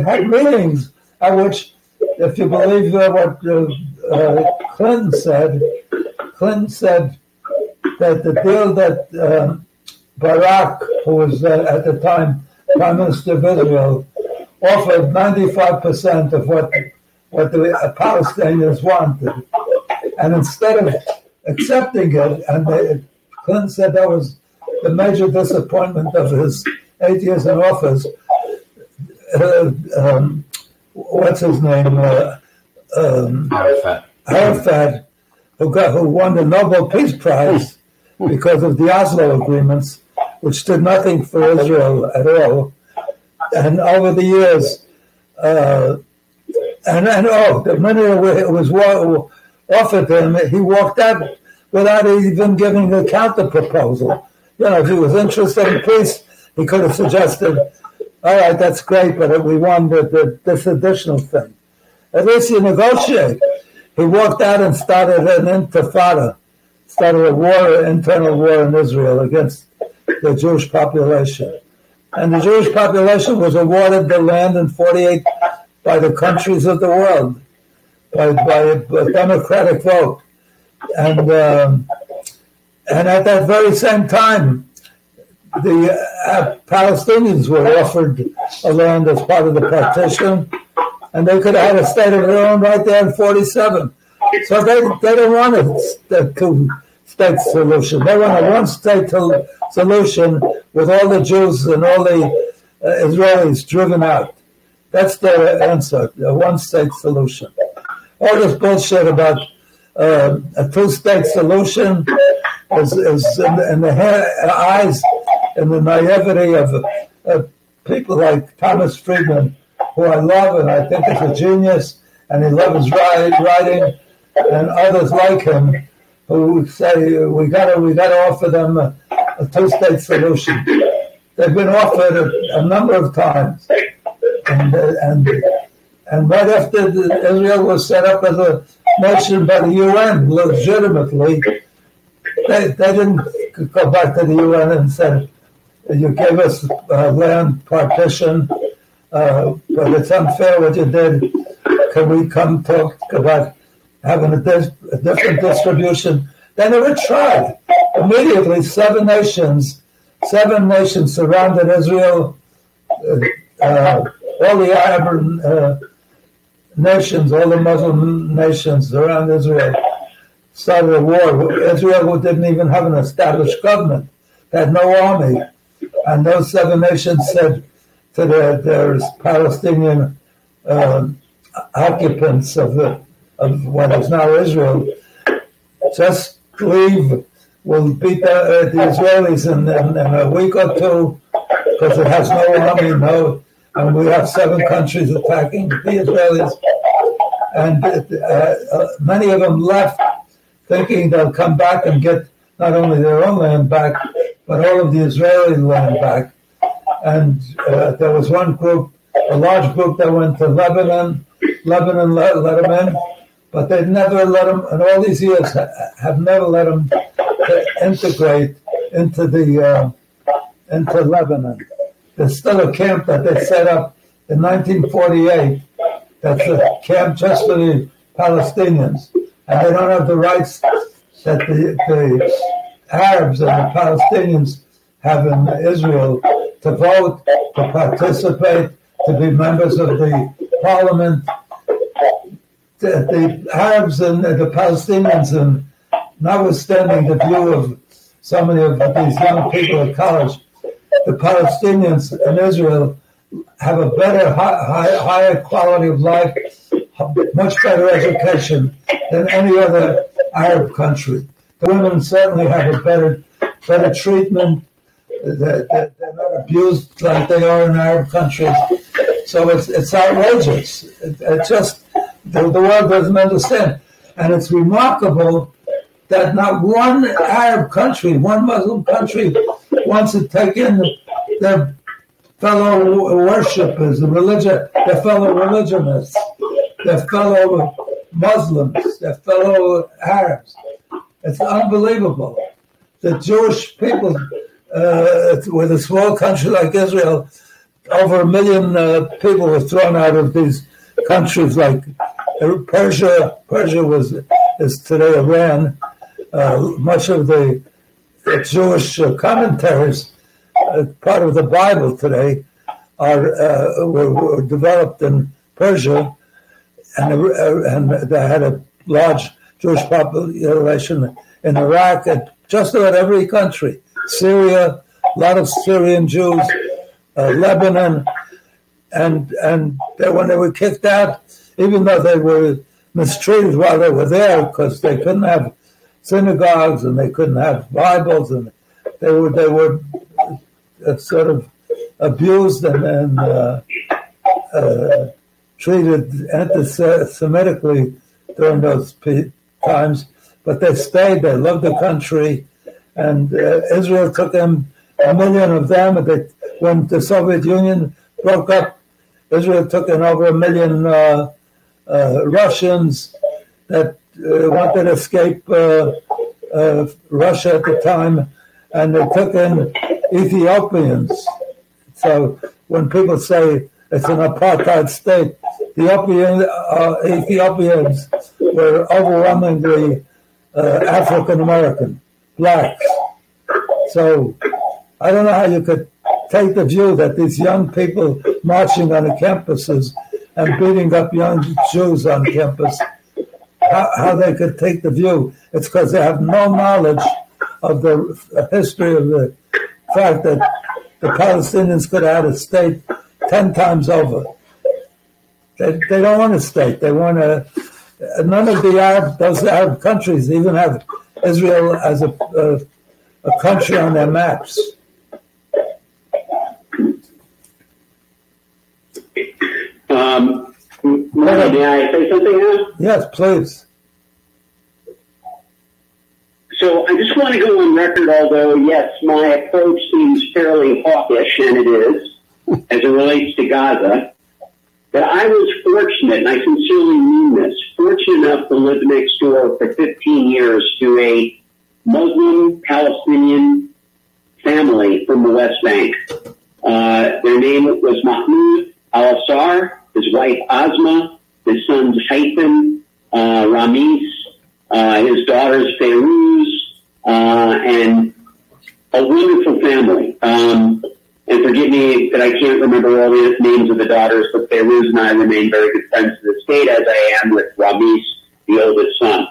had meetings at which, if you believe what Clinton said that the deal that Barak, who was at the time Prime Minister of Israel, offered 95% of what the Palestinians wanted. And instead of accepting it, and Clinton said that was the major disappointment of his 8 years in office, what's his name? Arafat, who won the Nobel Peace Prize because of the Oslo agreements, which did nothing for Israel at all. And over the years, the minute it was offered to him, he walked out without even giving a counter proposal. You know, if he was interested in peace, he could have suggested, all right, that's great, but we want this additional thing. At least you negotiate. He walked out and started an intifada, started a war, internal war in Israel against the Jewish population. And the Jewish population was awarded the land in 48 by the countries of the world, by a democratic vote. And at that very same time, the Palestinians were offered a land as part of the partition, and they could have had a state of their own right there in 47. So they don't want a two-state solution. They want a one-state solution with all the Jews and all the Israelis driven out. That's their answer, a one-state solution. All this bullshit about a two-state solution is in the eyes and the naivety of people like Thomas Friedman, who I love and I think is a genius, and he loves writing, and others like him who say we got to offer them a two-state solution. They've been offered a number of times, and right after Israel was set up as a nation by the UN legitimately, they didn't go back to the UN and said, you gave us land partition, but it's unfair what you did. Can we come talk about having a different distribution? They never tried. Immediately, seven nations surrounded Israel. All the Arab nations, all the Muslim nations around Israel started a war. Israel didn't even have an established government. They had no army. And those seven nations said to their Palestinian occupants of what is now Israel, just leave. We'll beat the Israelis in a week or two because it has no army, and we have seven countries attacking the Israelis. And many of them left thinking they'll come back and get not only their own land back, but all of the Israeli land back. And there was one group, a large group that went to Lebanon. Lebanon let them in, but they've never let them, in all these years, have never let them integrate into Lebanon. There's still a camp that they set up in 1948. That's a camp just for the Palestinians, and they don't have the rights that the Arabs and the Palestinians have in Israel to vote, to participate, to be members of the parliament. The Arabs and the Palestinians, and notwithstanding the view of so many of these young people at college, the Palestinians in Israel have a better, higher quality of life, much better education than any other Arab country. The women certainly have a better treatment. They're not abused like they are in Arab countries. So it's outrageous. It just, the world doesn't understand. And it's remarkable that not one Arab country, one Muslim country wants to take in their fellow worshippers, their fellow religionists, their fellow Muslims, their fellow Arabs. It's unbelievable. The Jewish people, with a small country like Israel, over 1 million people were thrown out of these countries like Persia. Persia is today Iran. Much of the Jewish commentaries, part of the Bible today, were developed in Persia, and they had a large Jewish population in Iraq and just about every country. Syria, a lot of Syrian Jews, Lebanon, and when they were kicked out, even though they were mistreated while they were there because they couldn't have synagogues and they couldn't have Bibles, and they were sort of abused and treated anti-Semitically during those times. But they stayed. They loved the country, and Israel took them, 1 million of them. When the Soviet Union broke up, Israel took in over 1 million Russians that wanted to escape Russia at the time, and they took in Ethiopians. So when people say it's an apartheid state, the Ethiopians were overwhelmingly African American, blacks. So I don't know how you could take the view that these young people marching on the campuses and beating up young Jews on campus, how they could take the view. It's because they have no knowledge of the history of the fact that the Palestinians could have had a state 10 times over. They don't want a state. They want none of those Arab countries even have Israel as a country on their maps. May I say something now? Yes, please. So I just want to go on record, although, yes, my approach seems fairly hawkish, and it is, as it relates to Gaza, that I was fortunate, and I sincerely mean this, fortunate enough to live next door for 15 years to a Muslim Palestinian family from the West Bank. Their name was Mahmoud al-Assar, his wife Asma, his sons Haitham, Ramis, his daughters Feiruz, and a wonderful family. And forgive me that I can't remember all the names of the daughters, but Feiruz and I remain very good friends to this date, as I am with Ramis, the oldest son.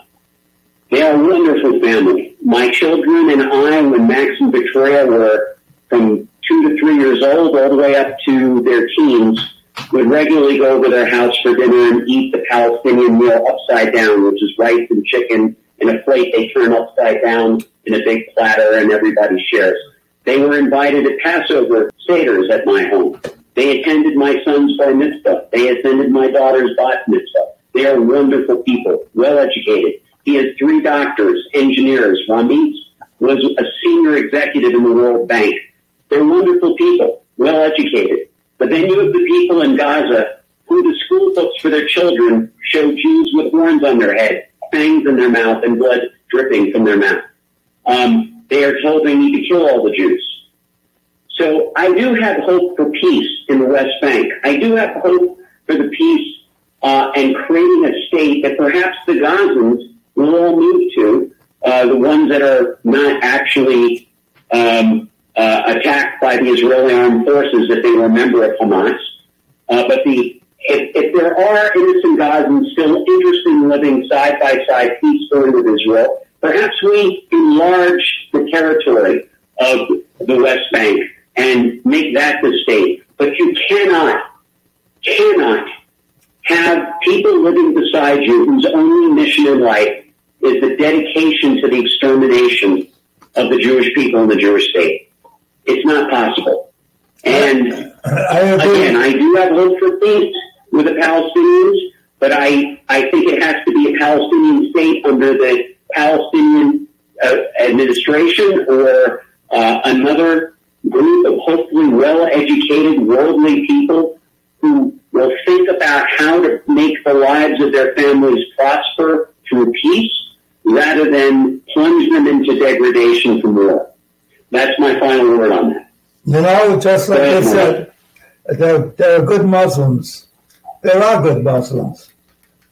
They are a wonderful family. My children and I, when Max and Victoria were from 2 to 3 years old all the way up to their teens, would regularly go over their house for dinner and eat the Palestinian meal upside down, which is rice and chicken in a plate they turn upside down in a big platter and everybody shares. They were invited to Passover seders at my home. They attended my son's bar mitzvah. They attended my daughter's bat mitzvah. They are wonderful people, well educated. He has 3 doctors, engineers. Ramis was a senior executive in the World Bank. They're wonderful people, well educated. But then you have the people in Gaza who the school books for their children show Jews with horns on their head, fangs in their mouth, and blood dripping from their mouth. They are told they need to kill all the Jews. So I do have hope for peace in the West Bank. I do have hope for the peace and creating a state that perhaps the Gazans will all move to, the ones that are not actually attacked by the Israeli armed forces if they were a member of Hamas. But if there are innocent Gazans still interested in living side by side peacefully with Israel, perhaps we enlarge the territory of the West Bank and make that the state. But you cannot have people living beside you whose only mission in life is the dedication to the extermination of the Jewish people and the Jewish state. It's not possible. And again, I do have hope for peace with the Palestinians, but I think it has to be a Palestinian state under the Palestinian administration or another group of hopefully well-educated, worldly people who will think about how to make the lives of their families prosper through peace rather than plunge them into degradation from war. That's my final word on that. You know, just like I said, there are good Muslims. There are good Muslims.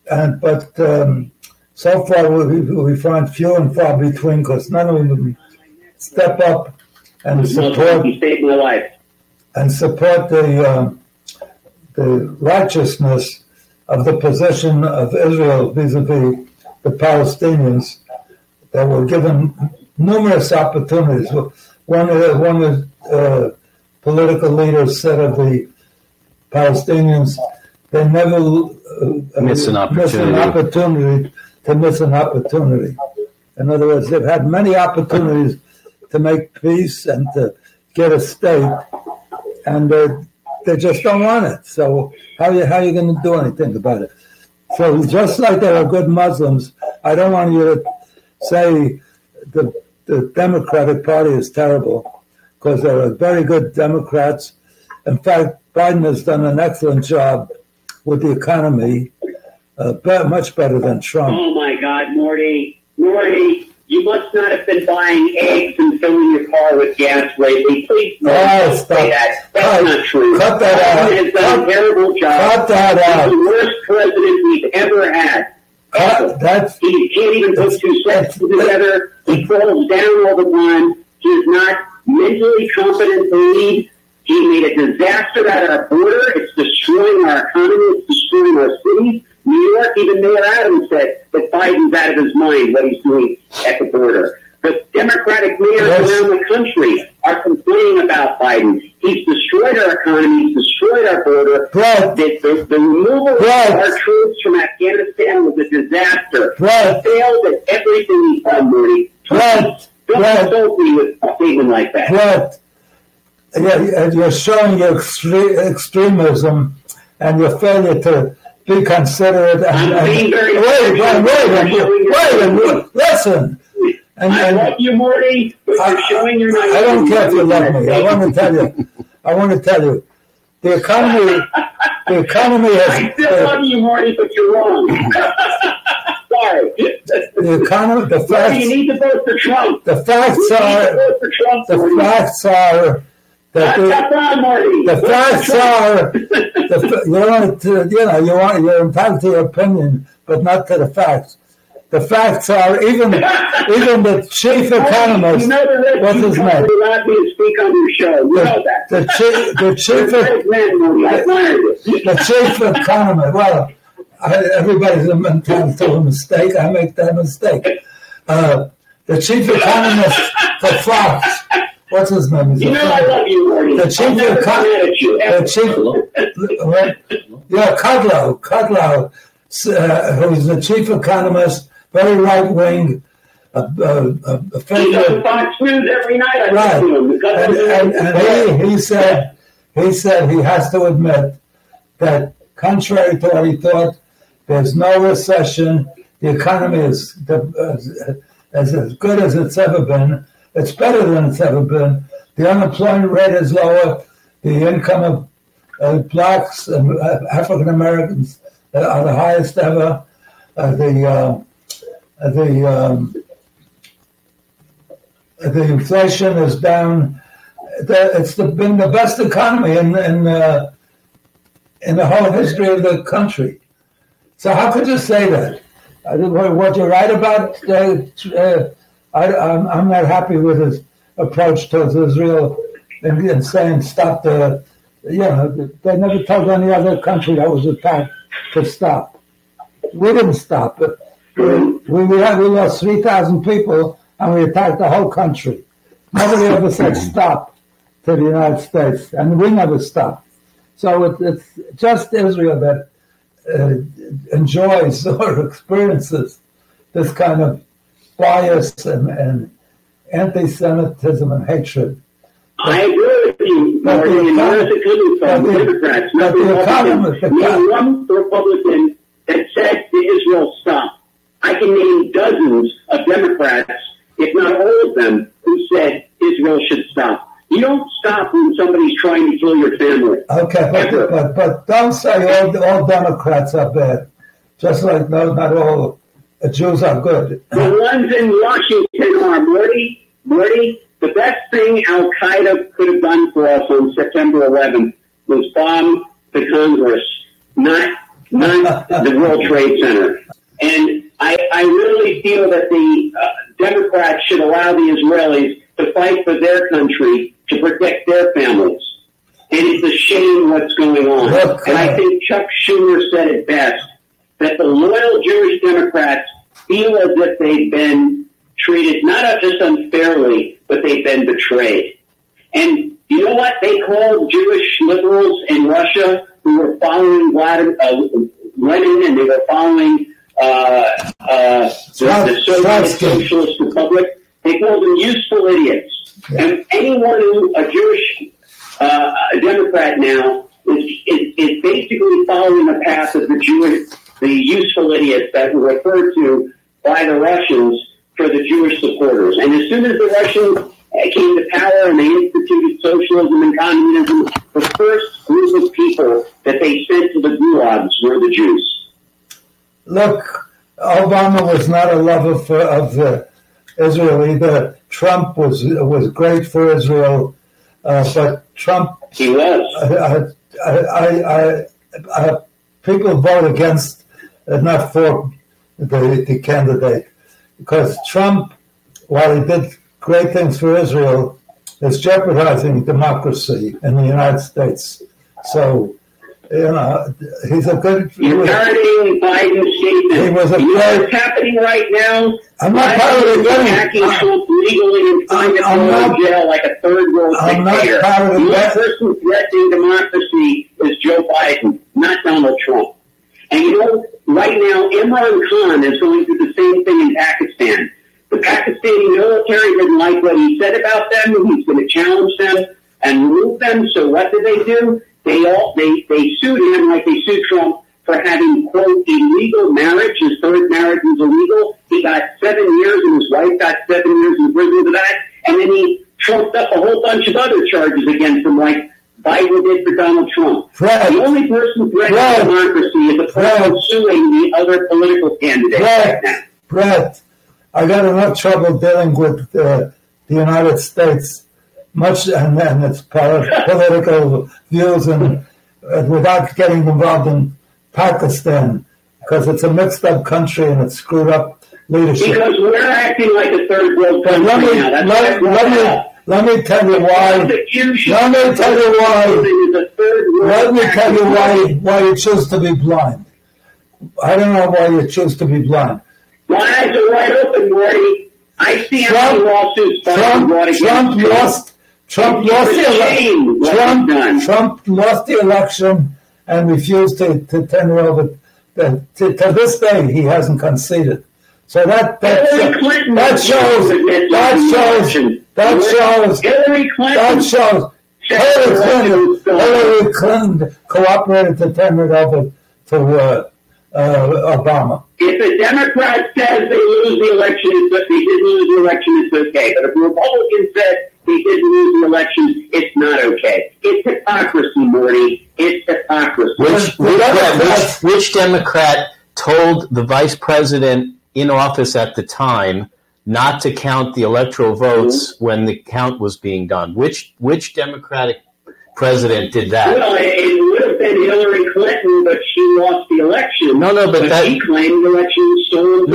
But so far we find few and far between because none of them step up and support the righteousness of the position of Israel vis-a-vis the Palestinians that were given numerous opportunities. One of the political leaders said of the Palestinians, they never miss an opportunity to miss an opportunity. In other words, they've had many opportunities to make peace and to get a state, and they just don't want it. So how are you going to do anything about it? So just like there are good Muslims, I don't want you to say the Democratic Party is terrible, because there are very good Democrats. In fact, Biden has done an excellent job with the economy, much better than Trump. Oh, my God, Morty, you must not have been buying eggs and filling your car with gas lately. Please don't say that. That's not true. Cut that out. Biden has done a terrible job. Cut that out. He's the worst president we've ever had. He can't even put two sentences together. He falls down all the time. He is not mentally competent to lead. He made a disaster at our border. It's destroying our economy. It's destroying our cities. New York, even Mayor Adams said that Biden's out of his mind what he's doing at the border. The Democratic mayors around the country are complaining about Biden. He's destroyed our economy. He's destroyed our border. The removal of our troops from Afghanistan was a disaster. He failed at everything he's done, Morty. Don't insult me with a statement like that. You're showing your extremism and your failure to be considerate. Listen. I love you, Morty, but you're showing you're not. I don't care if you love me. I want to tell you. The economy has. I still love you, Morty, but you're wrong. Sorry. The economy, the facts. You need to vote for Trump. The facts are. You're entitled to your opinion, but not to the facts. The facts are even the chief economist. What's his name? You allowed me to speak on your show. You know that. The chief economist. Well, everybody's entitled to a mistake. I make that mistake. The chief economist for Fox. What's his name? I love you, Morty. The chief economist. Kudlow, who's the chief economist, very right wing. He does Fox News every night. Right, and he said he has to admit that contrary to what he thought, there's no recession. The economy is as good as it's ever been. It's better than it's ever been. The unemployment rate is lower. The income of blacks and African Americans are the highest ever. The inflation is down. It's been the best economy in the whole history of the country. So how could you say that? What you're right about, I'm not happy with his approach towards Israel and saying stop the. They never told any other country that was attacked to stop. We didn't stop it. We lost 3,000 people and we attacked the whole country. Nobody ever said stop to the United States, and we never stopped. So it's just Israel that enjoys or experiences this kind of bias and anti-Semitism and hatred. I agree with you, Marty, and where is it coming from? Democrats, not Republicans. Name one Republican that said to Israel, stop. I can name dozens of Democrats, if not all of them, who said Israel should stop. You don't stop when somebody's trying to kill your family. Okay, but don't say all Democrats are bad. Just like not all Jews are good. The ones in Washington are, Morty, the best thing Al-Qaeda could have done for us on September 11th was bomb the Congress, not the World Trade Center. And I really feel that the Democrats should allow the Israelis to fight for their country, to protect their families. And it's a shame what's going on. And I think Chuck Schumer said it best, that the loyal Jewish Democrats feel as if they've been treated not just unfairly, but they've been betrayed. And you know what? They called Jewish liberals in Russia who were following Lenin, and they were following the Soviet Socialist Republic. They called them useful idiots. Yeah. And anyone who, a Jewish Democrat now, is basically following the path of the useful idiots that were referred to by the Russians for the Jewish supporters. And as soon as the Russians came to power and they instituted socialism and communism, the first group of people that they sent to the gulags were the Jews. Look, Obama was not a lover of Israel either. Trump was great for Israel, but Trump... He was. People vote against, not for the candidate, because Trump, while he did great things for Israel, is jeopardizing democracy in the United States. So, he's a good... You're parroting Biden's statement. He was a you know what's happening right now? I'm not parroting attacking Trump legally and trying to throw in jail like a third world dictator. The only person threatening democracy is Joe Biden, not Donald Trump. And right now, Imran Khan is going through the same thing in Pakistan. The Pakistani military didn't like what he said about them, and he's going to challenge them and remove them. So what did they do? They sued him like they sued Trump for having, quote, illegal marriage. His third marriage was illegal. He got 7 years, and his wife got 7 years in prison for that. And then he trumped up a whole bunch of other charges against him, like Biden did for Donald Trump. Fred, the only person threatening democracy is the person suing the other political candidates right now. Brett, I got enough trouble dealing with the United States, much and its political views, and without getting involved in Pakistan, because it's a mixed-up country and it's screwed up leadership. Because we're acting like a third world country now. Let me tell you why. Let me tell you why you choose to be blind. I don't know why you choose to be blind. My eyes are wide open, Morty. I see how many lawsuits Trump lost the election and refused to tender over. To this day, he hasn't conceded. So that shows Hillary Clinton cooperated to tender it over to Obama. If a Democrat says they lose the election, it's okay. But if a Republican says they didn't lose the election, it's not okay. It's hypocrisy, Morty. It's hypocrisy. Which Democrat told the vice president in office at the time not to count the electoral votes when the count was being done? Which Democratic president did that? Well, it would have been Hillary Clinton, but she lost the election. But she claimed the election was stolen.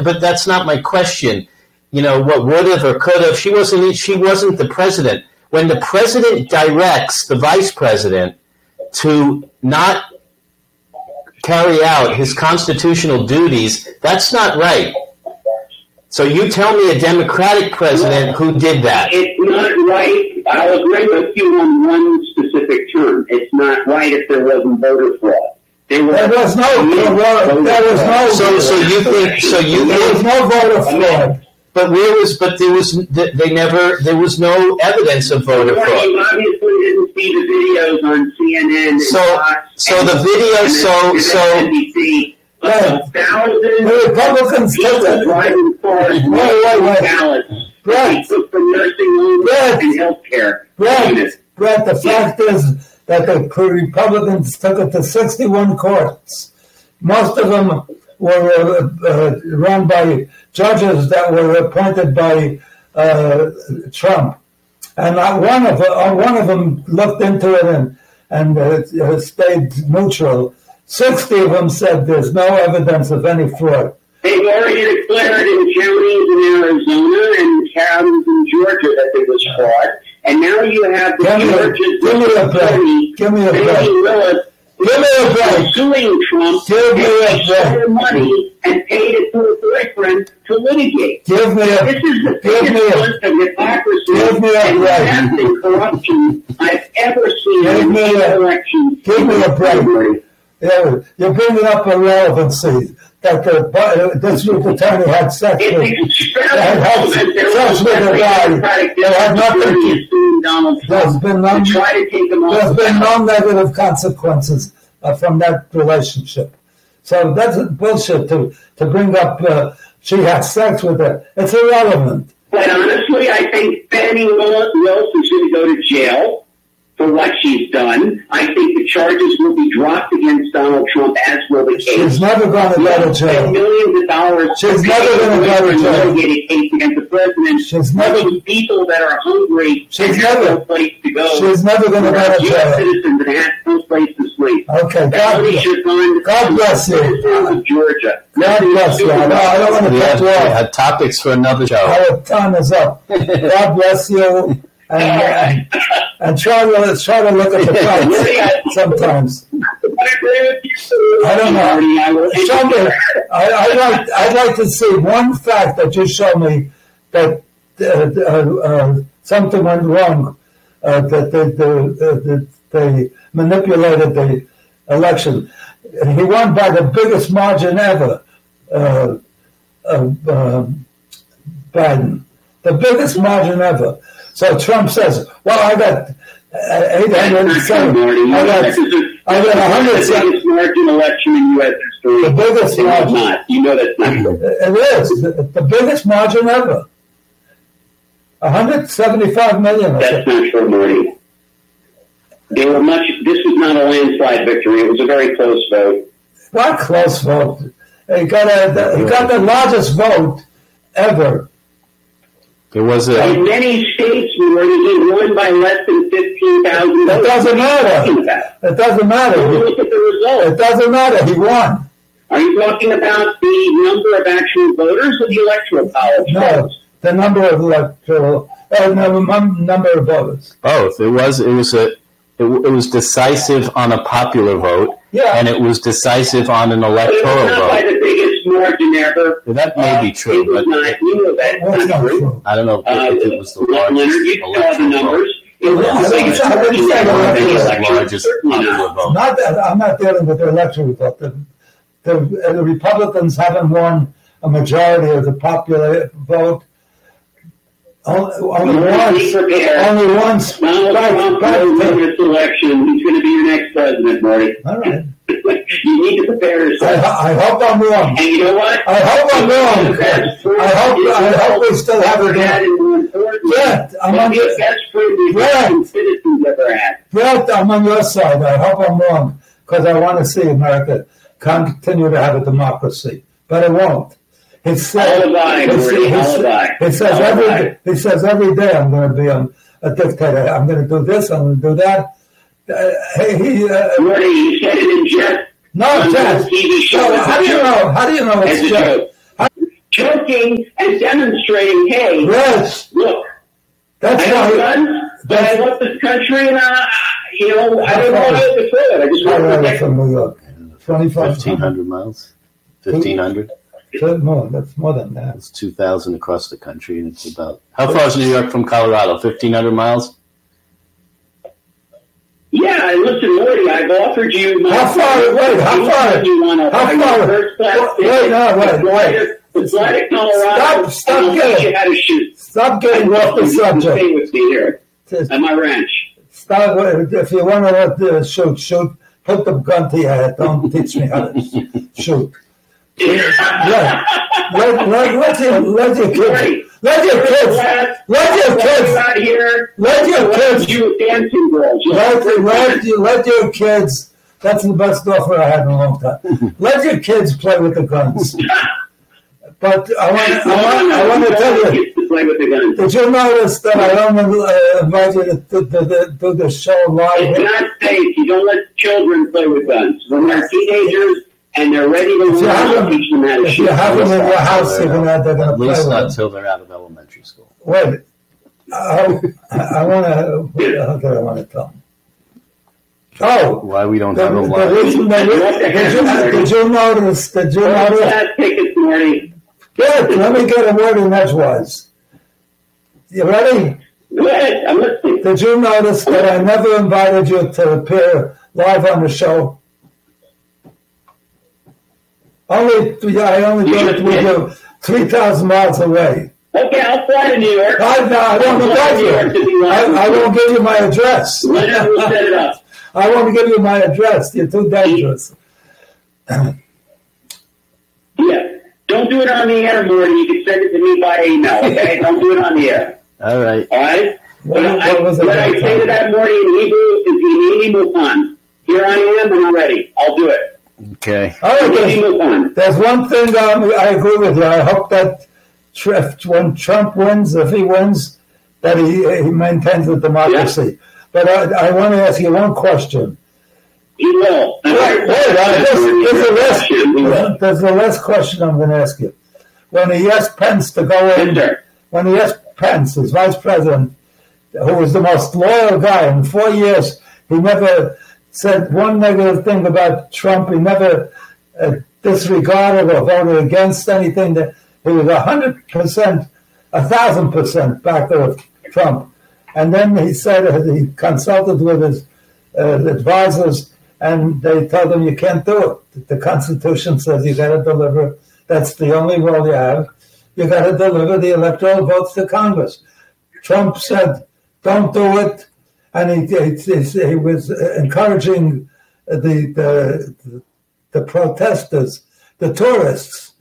But that's not my question. What would have or could have? She wasn't the president. When the president directs the vice president to not carry out his constitutional duties, that's not right. So you tell me a Democratic president who did that. It's not right. I'll agree with you on one specific term. It's not right if there wasn't voter fraud. There was no voter fraud. But there was no evidence of voter fraud. You obviously didn't see the videos on CNN. NBC. The Republicans driving cars, ballots, for nursing homes and health care. Brett, the fact is that the Republicans took it to 61 courts. Most of them were run by judges that were appointed by Trump, and not one of them looked into it and stayed neutral. 60 of them said there's no evidence of any fraud. They've already declared in counties in Arizona and counties in Georgia that there was fraud, and now you have the Give me a break. Suing Trump, paid money and paid it to a boyfriend to litigate. This is the biggest list of hypocrisy and corruption I've ever seen in any election. Give me a break. You're bringing up irrelevancy that the district attorney had sex with a guy. There's been no negative consequences from that relationship. So that's bullshit to bring up she had sex with her. It's irrelevant. But honestly, I think Fannie Willis is going to go to jail for what she's done. I think the charges will be dropped against Donald Trump, as will the case. She's never going to go to jail. Millions of dollars. She's never going to go to jail. Litigated case against the president. She's never. People that are hungry. She's never. No place to go. She's never going to go to jail. Citizens that have no place to sleep. Okay. God bless you. Of Georgia. God bless you. I don't want to cut you off. Topics for another show. Our time is up. God bless you. And try to look at the facts sometimes. I don't know. Show me. I'd like to see one fact that you show me that something went wrong. That they manipulated the election. He won by the biggest margin ever. Biden, the biggest margin ever. So Trump says, "Well, I got 807. I got 107." The biggest margin election in U.S. history. The biggest margin. You know that's not true. It is the biggest margin ever. 175 million. That's not true, Morty. They were much. This was not a landslide victory. It was a very close vote. What close vote? He got the largest vote ever. There was in many states where he won by less than 15,000 votes. It doesn't matter. It doesn't matter. Look at the result. It doesn't matter. He won. Are you talking about the number of actual voters or the electoral college? No, the number of electoral number of voters. Both. It was decisive on a popular vote, and it was decisive on an electoral vote. Not by the biggest margin ever. That may be true, it was not. You know that's not true. I don't know if it was the largest electoral vote. I'm not dealing with the electoral vote. The Republicans haven't won a majority of the popular vote. Only once. Donald Trump will win this election. He's going to be your next president, Marty. All right. You need to prepare yourself. I hope I'm wrong. And you know what? I hope I'm wrong. I hope we still have it. Brett, I'm on your citizens ever had. Brett, I'm on your side. I hope I'm wrong because I want to see America continue to have a democracy, but it won't. He says every day I'm going to be a dictator. I'm going to do this. I'm going to do that. He said it in jest. No, jest. How do you know it's jest? Joking and demonstrating. Hey, yes. Look, that's I have guns, but I love this country, and I don't know how to defend it. I just want to protect from New York. 1,500 miles. 1,500. No, that's more than that. It's 2,000 across the country, and it's about how far is New York from Colorado? 1,500 miles. Yeah, and listen, Morty, I've offered you my... How far? Wait, how far? You want to how far? First class Wait. Fly to Colorado. Stop getting... You how to shoot. Stop getting off the subject. Stay with me here at my ranch. Stop. If you want to shoot. Put the gun to your head. Don't teach me how to shoot. Let your kids. You dancing girls. Let your kids. That's the best offer I had in a long time. Let your kids play with the guns. But I want to tell you. Did you notice that I don't invite you to do the show live? It's not safe. You don't let children play with guns. When they're teenagers and they're ready to learn, teach them how to shoot. If you have them in your house, they're going to play with them. At least not until they're out of elementary school. Wait. I want to... Okay, I want to tell them. Oh, why we don't have them live? Did you notice? Tickets, Morty. Good. Let me get a word in edgewise. You ready? Go ahead. I'm listening. Did you notice that I never invited you to appear live on the show? I only did it with you 3,000 miles away. Okay, I'll fly to New York. I won't invite you. I won't give you my address. Leonard will set it up. I won't give you my address. You're too dangerous. Yeah. Don't do it on the air, Morty. You can send it to me by email, okay? Don't do it on the air. All right. All right? What I say to that, Morty, in Hebrew is Hineni Mukan. Here I am, and I'm ready. I'll do it. Okay. All right, there's one thing I agree with you. I hope that when Trump wins, if he wins, that he maintains the democracy. Yeah. But I want to ask you one question. He will. There's the last question I'm going to ask you. When he asked Pence to go in, when he asked Pence, his vice president, who was the most loyal guy in 4 years, he never said one negative thing about Trump. He never disregarded or voted against anything. That he was 100%, 1,000% backer of Trump. And then he said he consulted with his advisors, and they told him you can't do it. The Constitution says you got to deliver. That's the only role you have. You got to deliver the electoral votes to Congress. Trump said, "Don't do it," and he was encouraging the protesters, the tourists.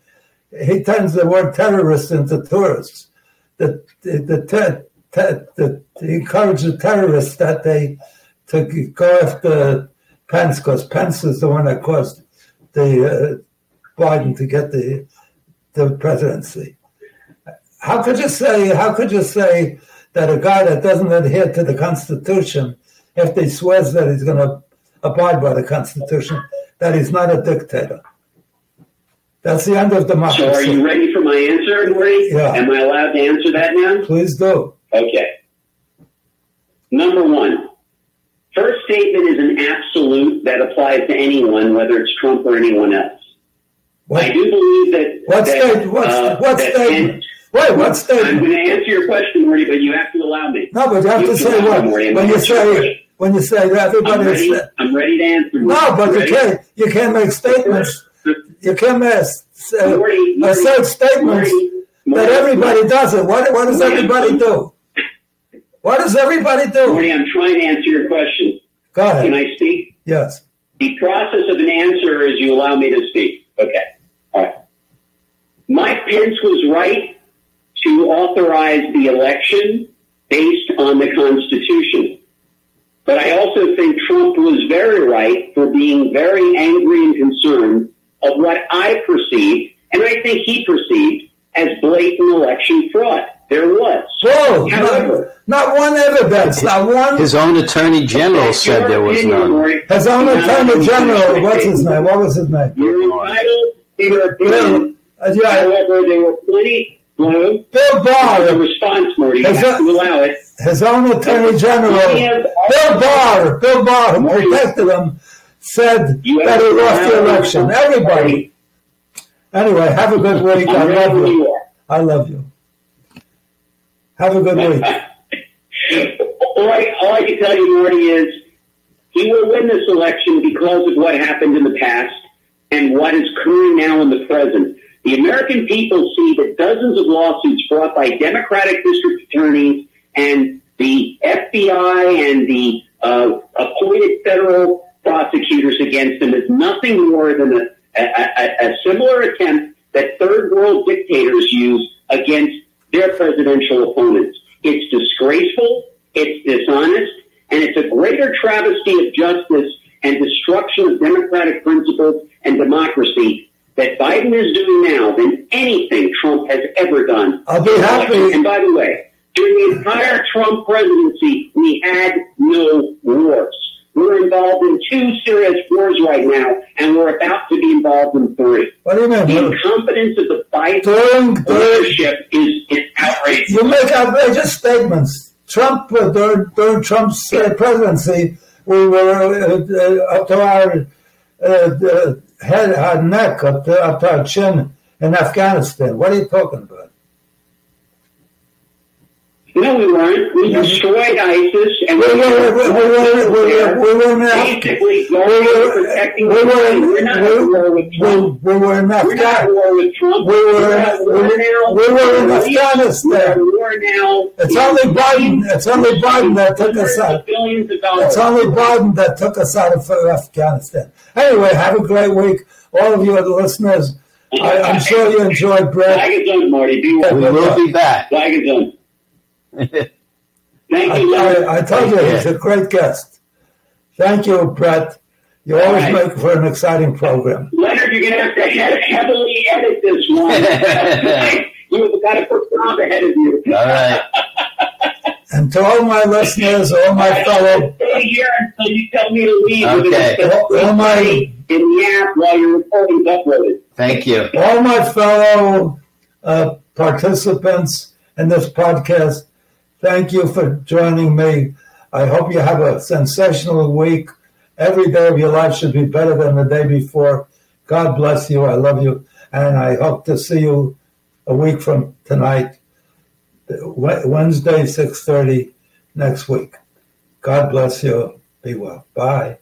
He turns the word terrorists into tourists. He encouraged the terrorists that to go after Pence, because Pence is the one that caused the Biden to get the presidency. How could you say that a guy that doesn't adhere to the Constitution, if he swears that he's going to abide by the Constitution, that he's not a dictator? That's the end of democracy. So are you ready for my answer, Morty? Yeah. Am I allowed to answer that now? Please do. Okay. Number one, first statement is an absolute that applies to anyone, whether it's Trump or anyone else. What? I do believe that... What statement? What statement? I'm going to answer your question, Morty, but you have to allow me. No, but you have to say what? When you say that everybody... I'm ready to answer. No, but you can't make statements. You can't make assert statements that everybody does it. What does everybody do? What does everybody do? Morty, I'm trying to answer your question. Go ahead. Can I speak? Yes. The process of an answer is you allow me to speak. Okay. All right. Mike Pence was right to authorize the election based on the Constitution. But I also think Trump was very right for being very angry and concerned of what I perceived, and I think he perceived, as blatant election fraud. There was. Whoa, however, not one evidence, not one. His own attorney general said there was none. His own attorney general, what's his name? What was his name? You're entitled to your opinion. However, there were plenty. Bill Barr. The response, Morty, you have to allow it. His own attorney general, Bill Barr, who protected him, said that he lost the election. Everybody. Anyway, have a good week. I love you. I love you. Have a good week. All I can tell you, Morty, is he will win this election because of what happened in the past and what is occurring now in the present. The American people see that dozens of lawsuits brought by Democratic district attorneys and the FBI and the appointed federal prosecutors against them is nothing more than a similar attempt that third world dictators use against their presidential opponents. It's disgraceful, it's dishonest, and it's a greater travesty of justice and destruction of democratic principles and democracy that Biden is doing now than anything Trump has ever done. I'll be happy. And by the way, during the entire Trump presidency, we had no wars. We're involved in 2 serious wars right now, and we're about to be involved in 3. What do you mean? The incompetence of the Biden leadership is outrageous. You make outrageous statements. Trump, during Trump's presidency, we were up to our head, our neck, up to our chin in Afghanistan. What are you talking about? No, we weren't. We destroyed ISIS, and we were basically protecting. We're not at war with Trump. We were in Afghanistan. We're not at war with Trump. We were in Afghanistan. We're now. It's only Biden. It's only Biden that took us out. It's only Biden that took us out of Afghanistan. Anyway, have a great week, all of you listeners. I'm sure you enjoyed Brett. Flag is on, Marty. We will be back. Flag is on. Thank you, I told you he's a great guest. Thank you, Brett. You always make for an exciting program. Leonard, you're going to have to heavily edit this one. You've got to put Tom ahead of you. All right. And to all my listeners, all my fellow... Stay here until you tell me to leave. Okay. All my... In the app while your recording's uploaded. Thank you. All my fellow participants in this podcast, thank you for joining me. I hope you have a sensational week. Every day of your life should be better than the day before. God bless you. I love you. And I hope to see you a week from tonight, Wednesday, 6:30 next week. God bless you. Be well. Bye.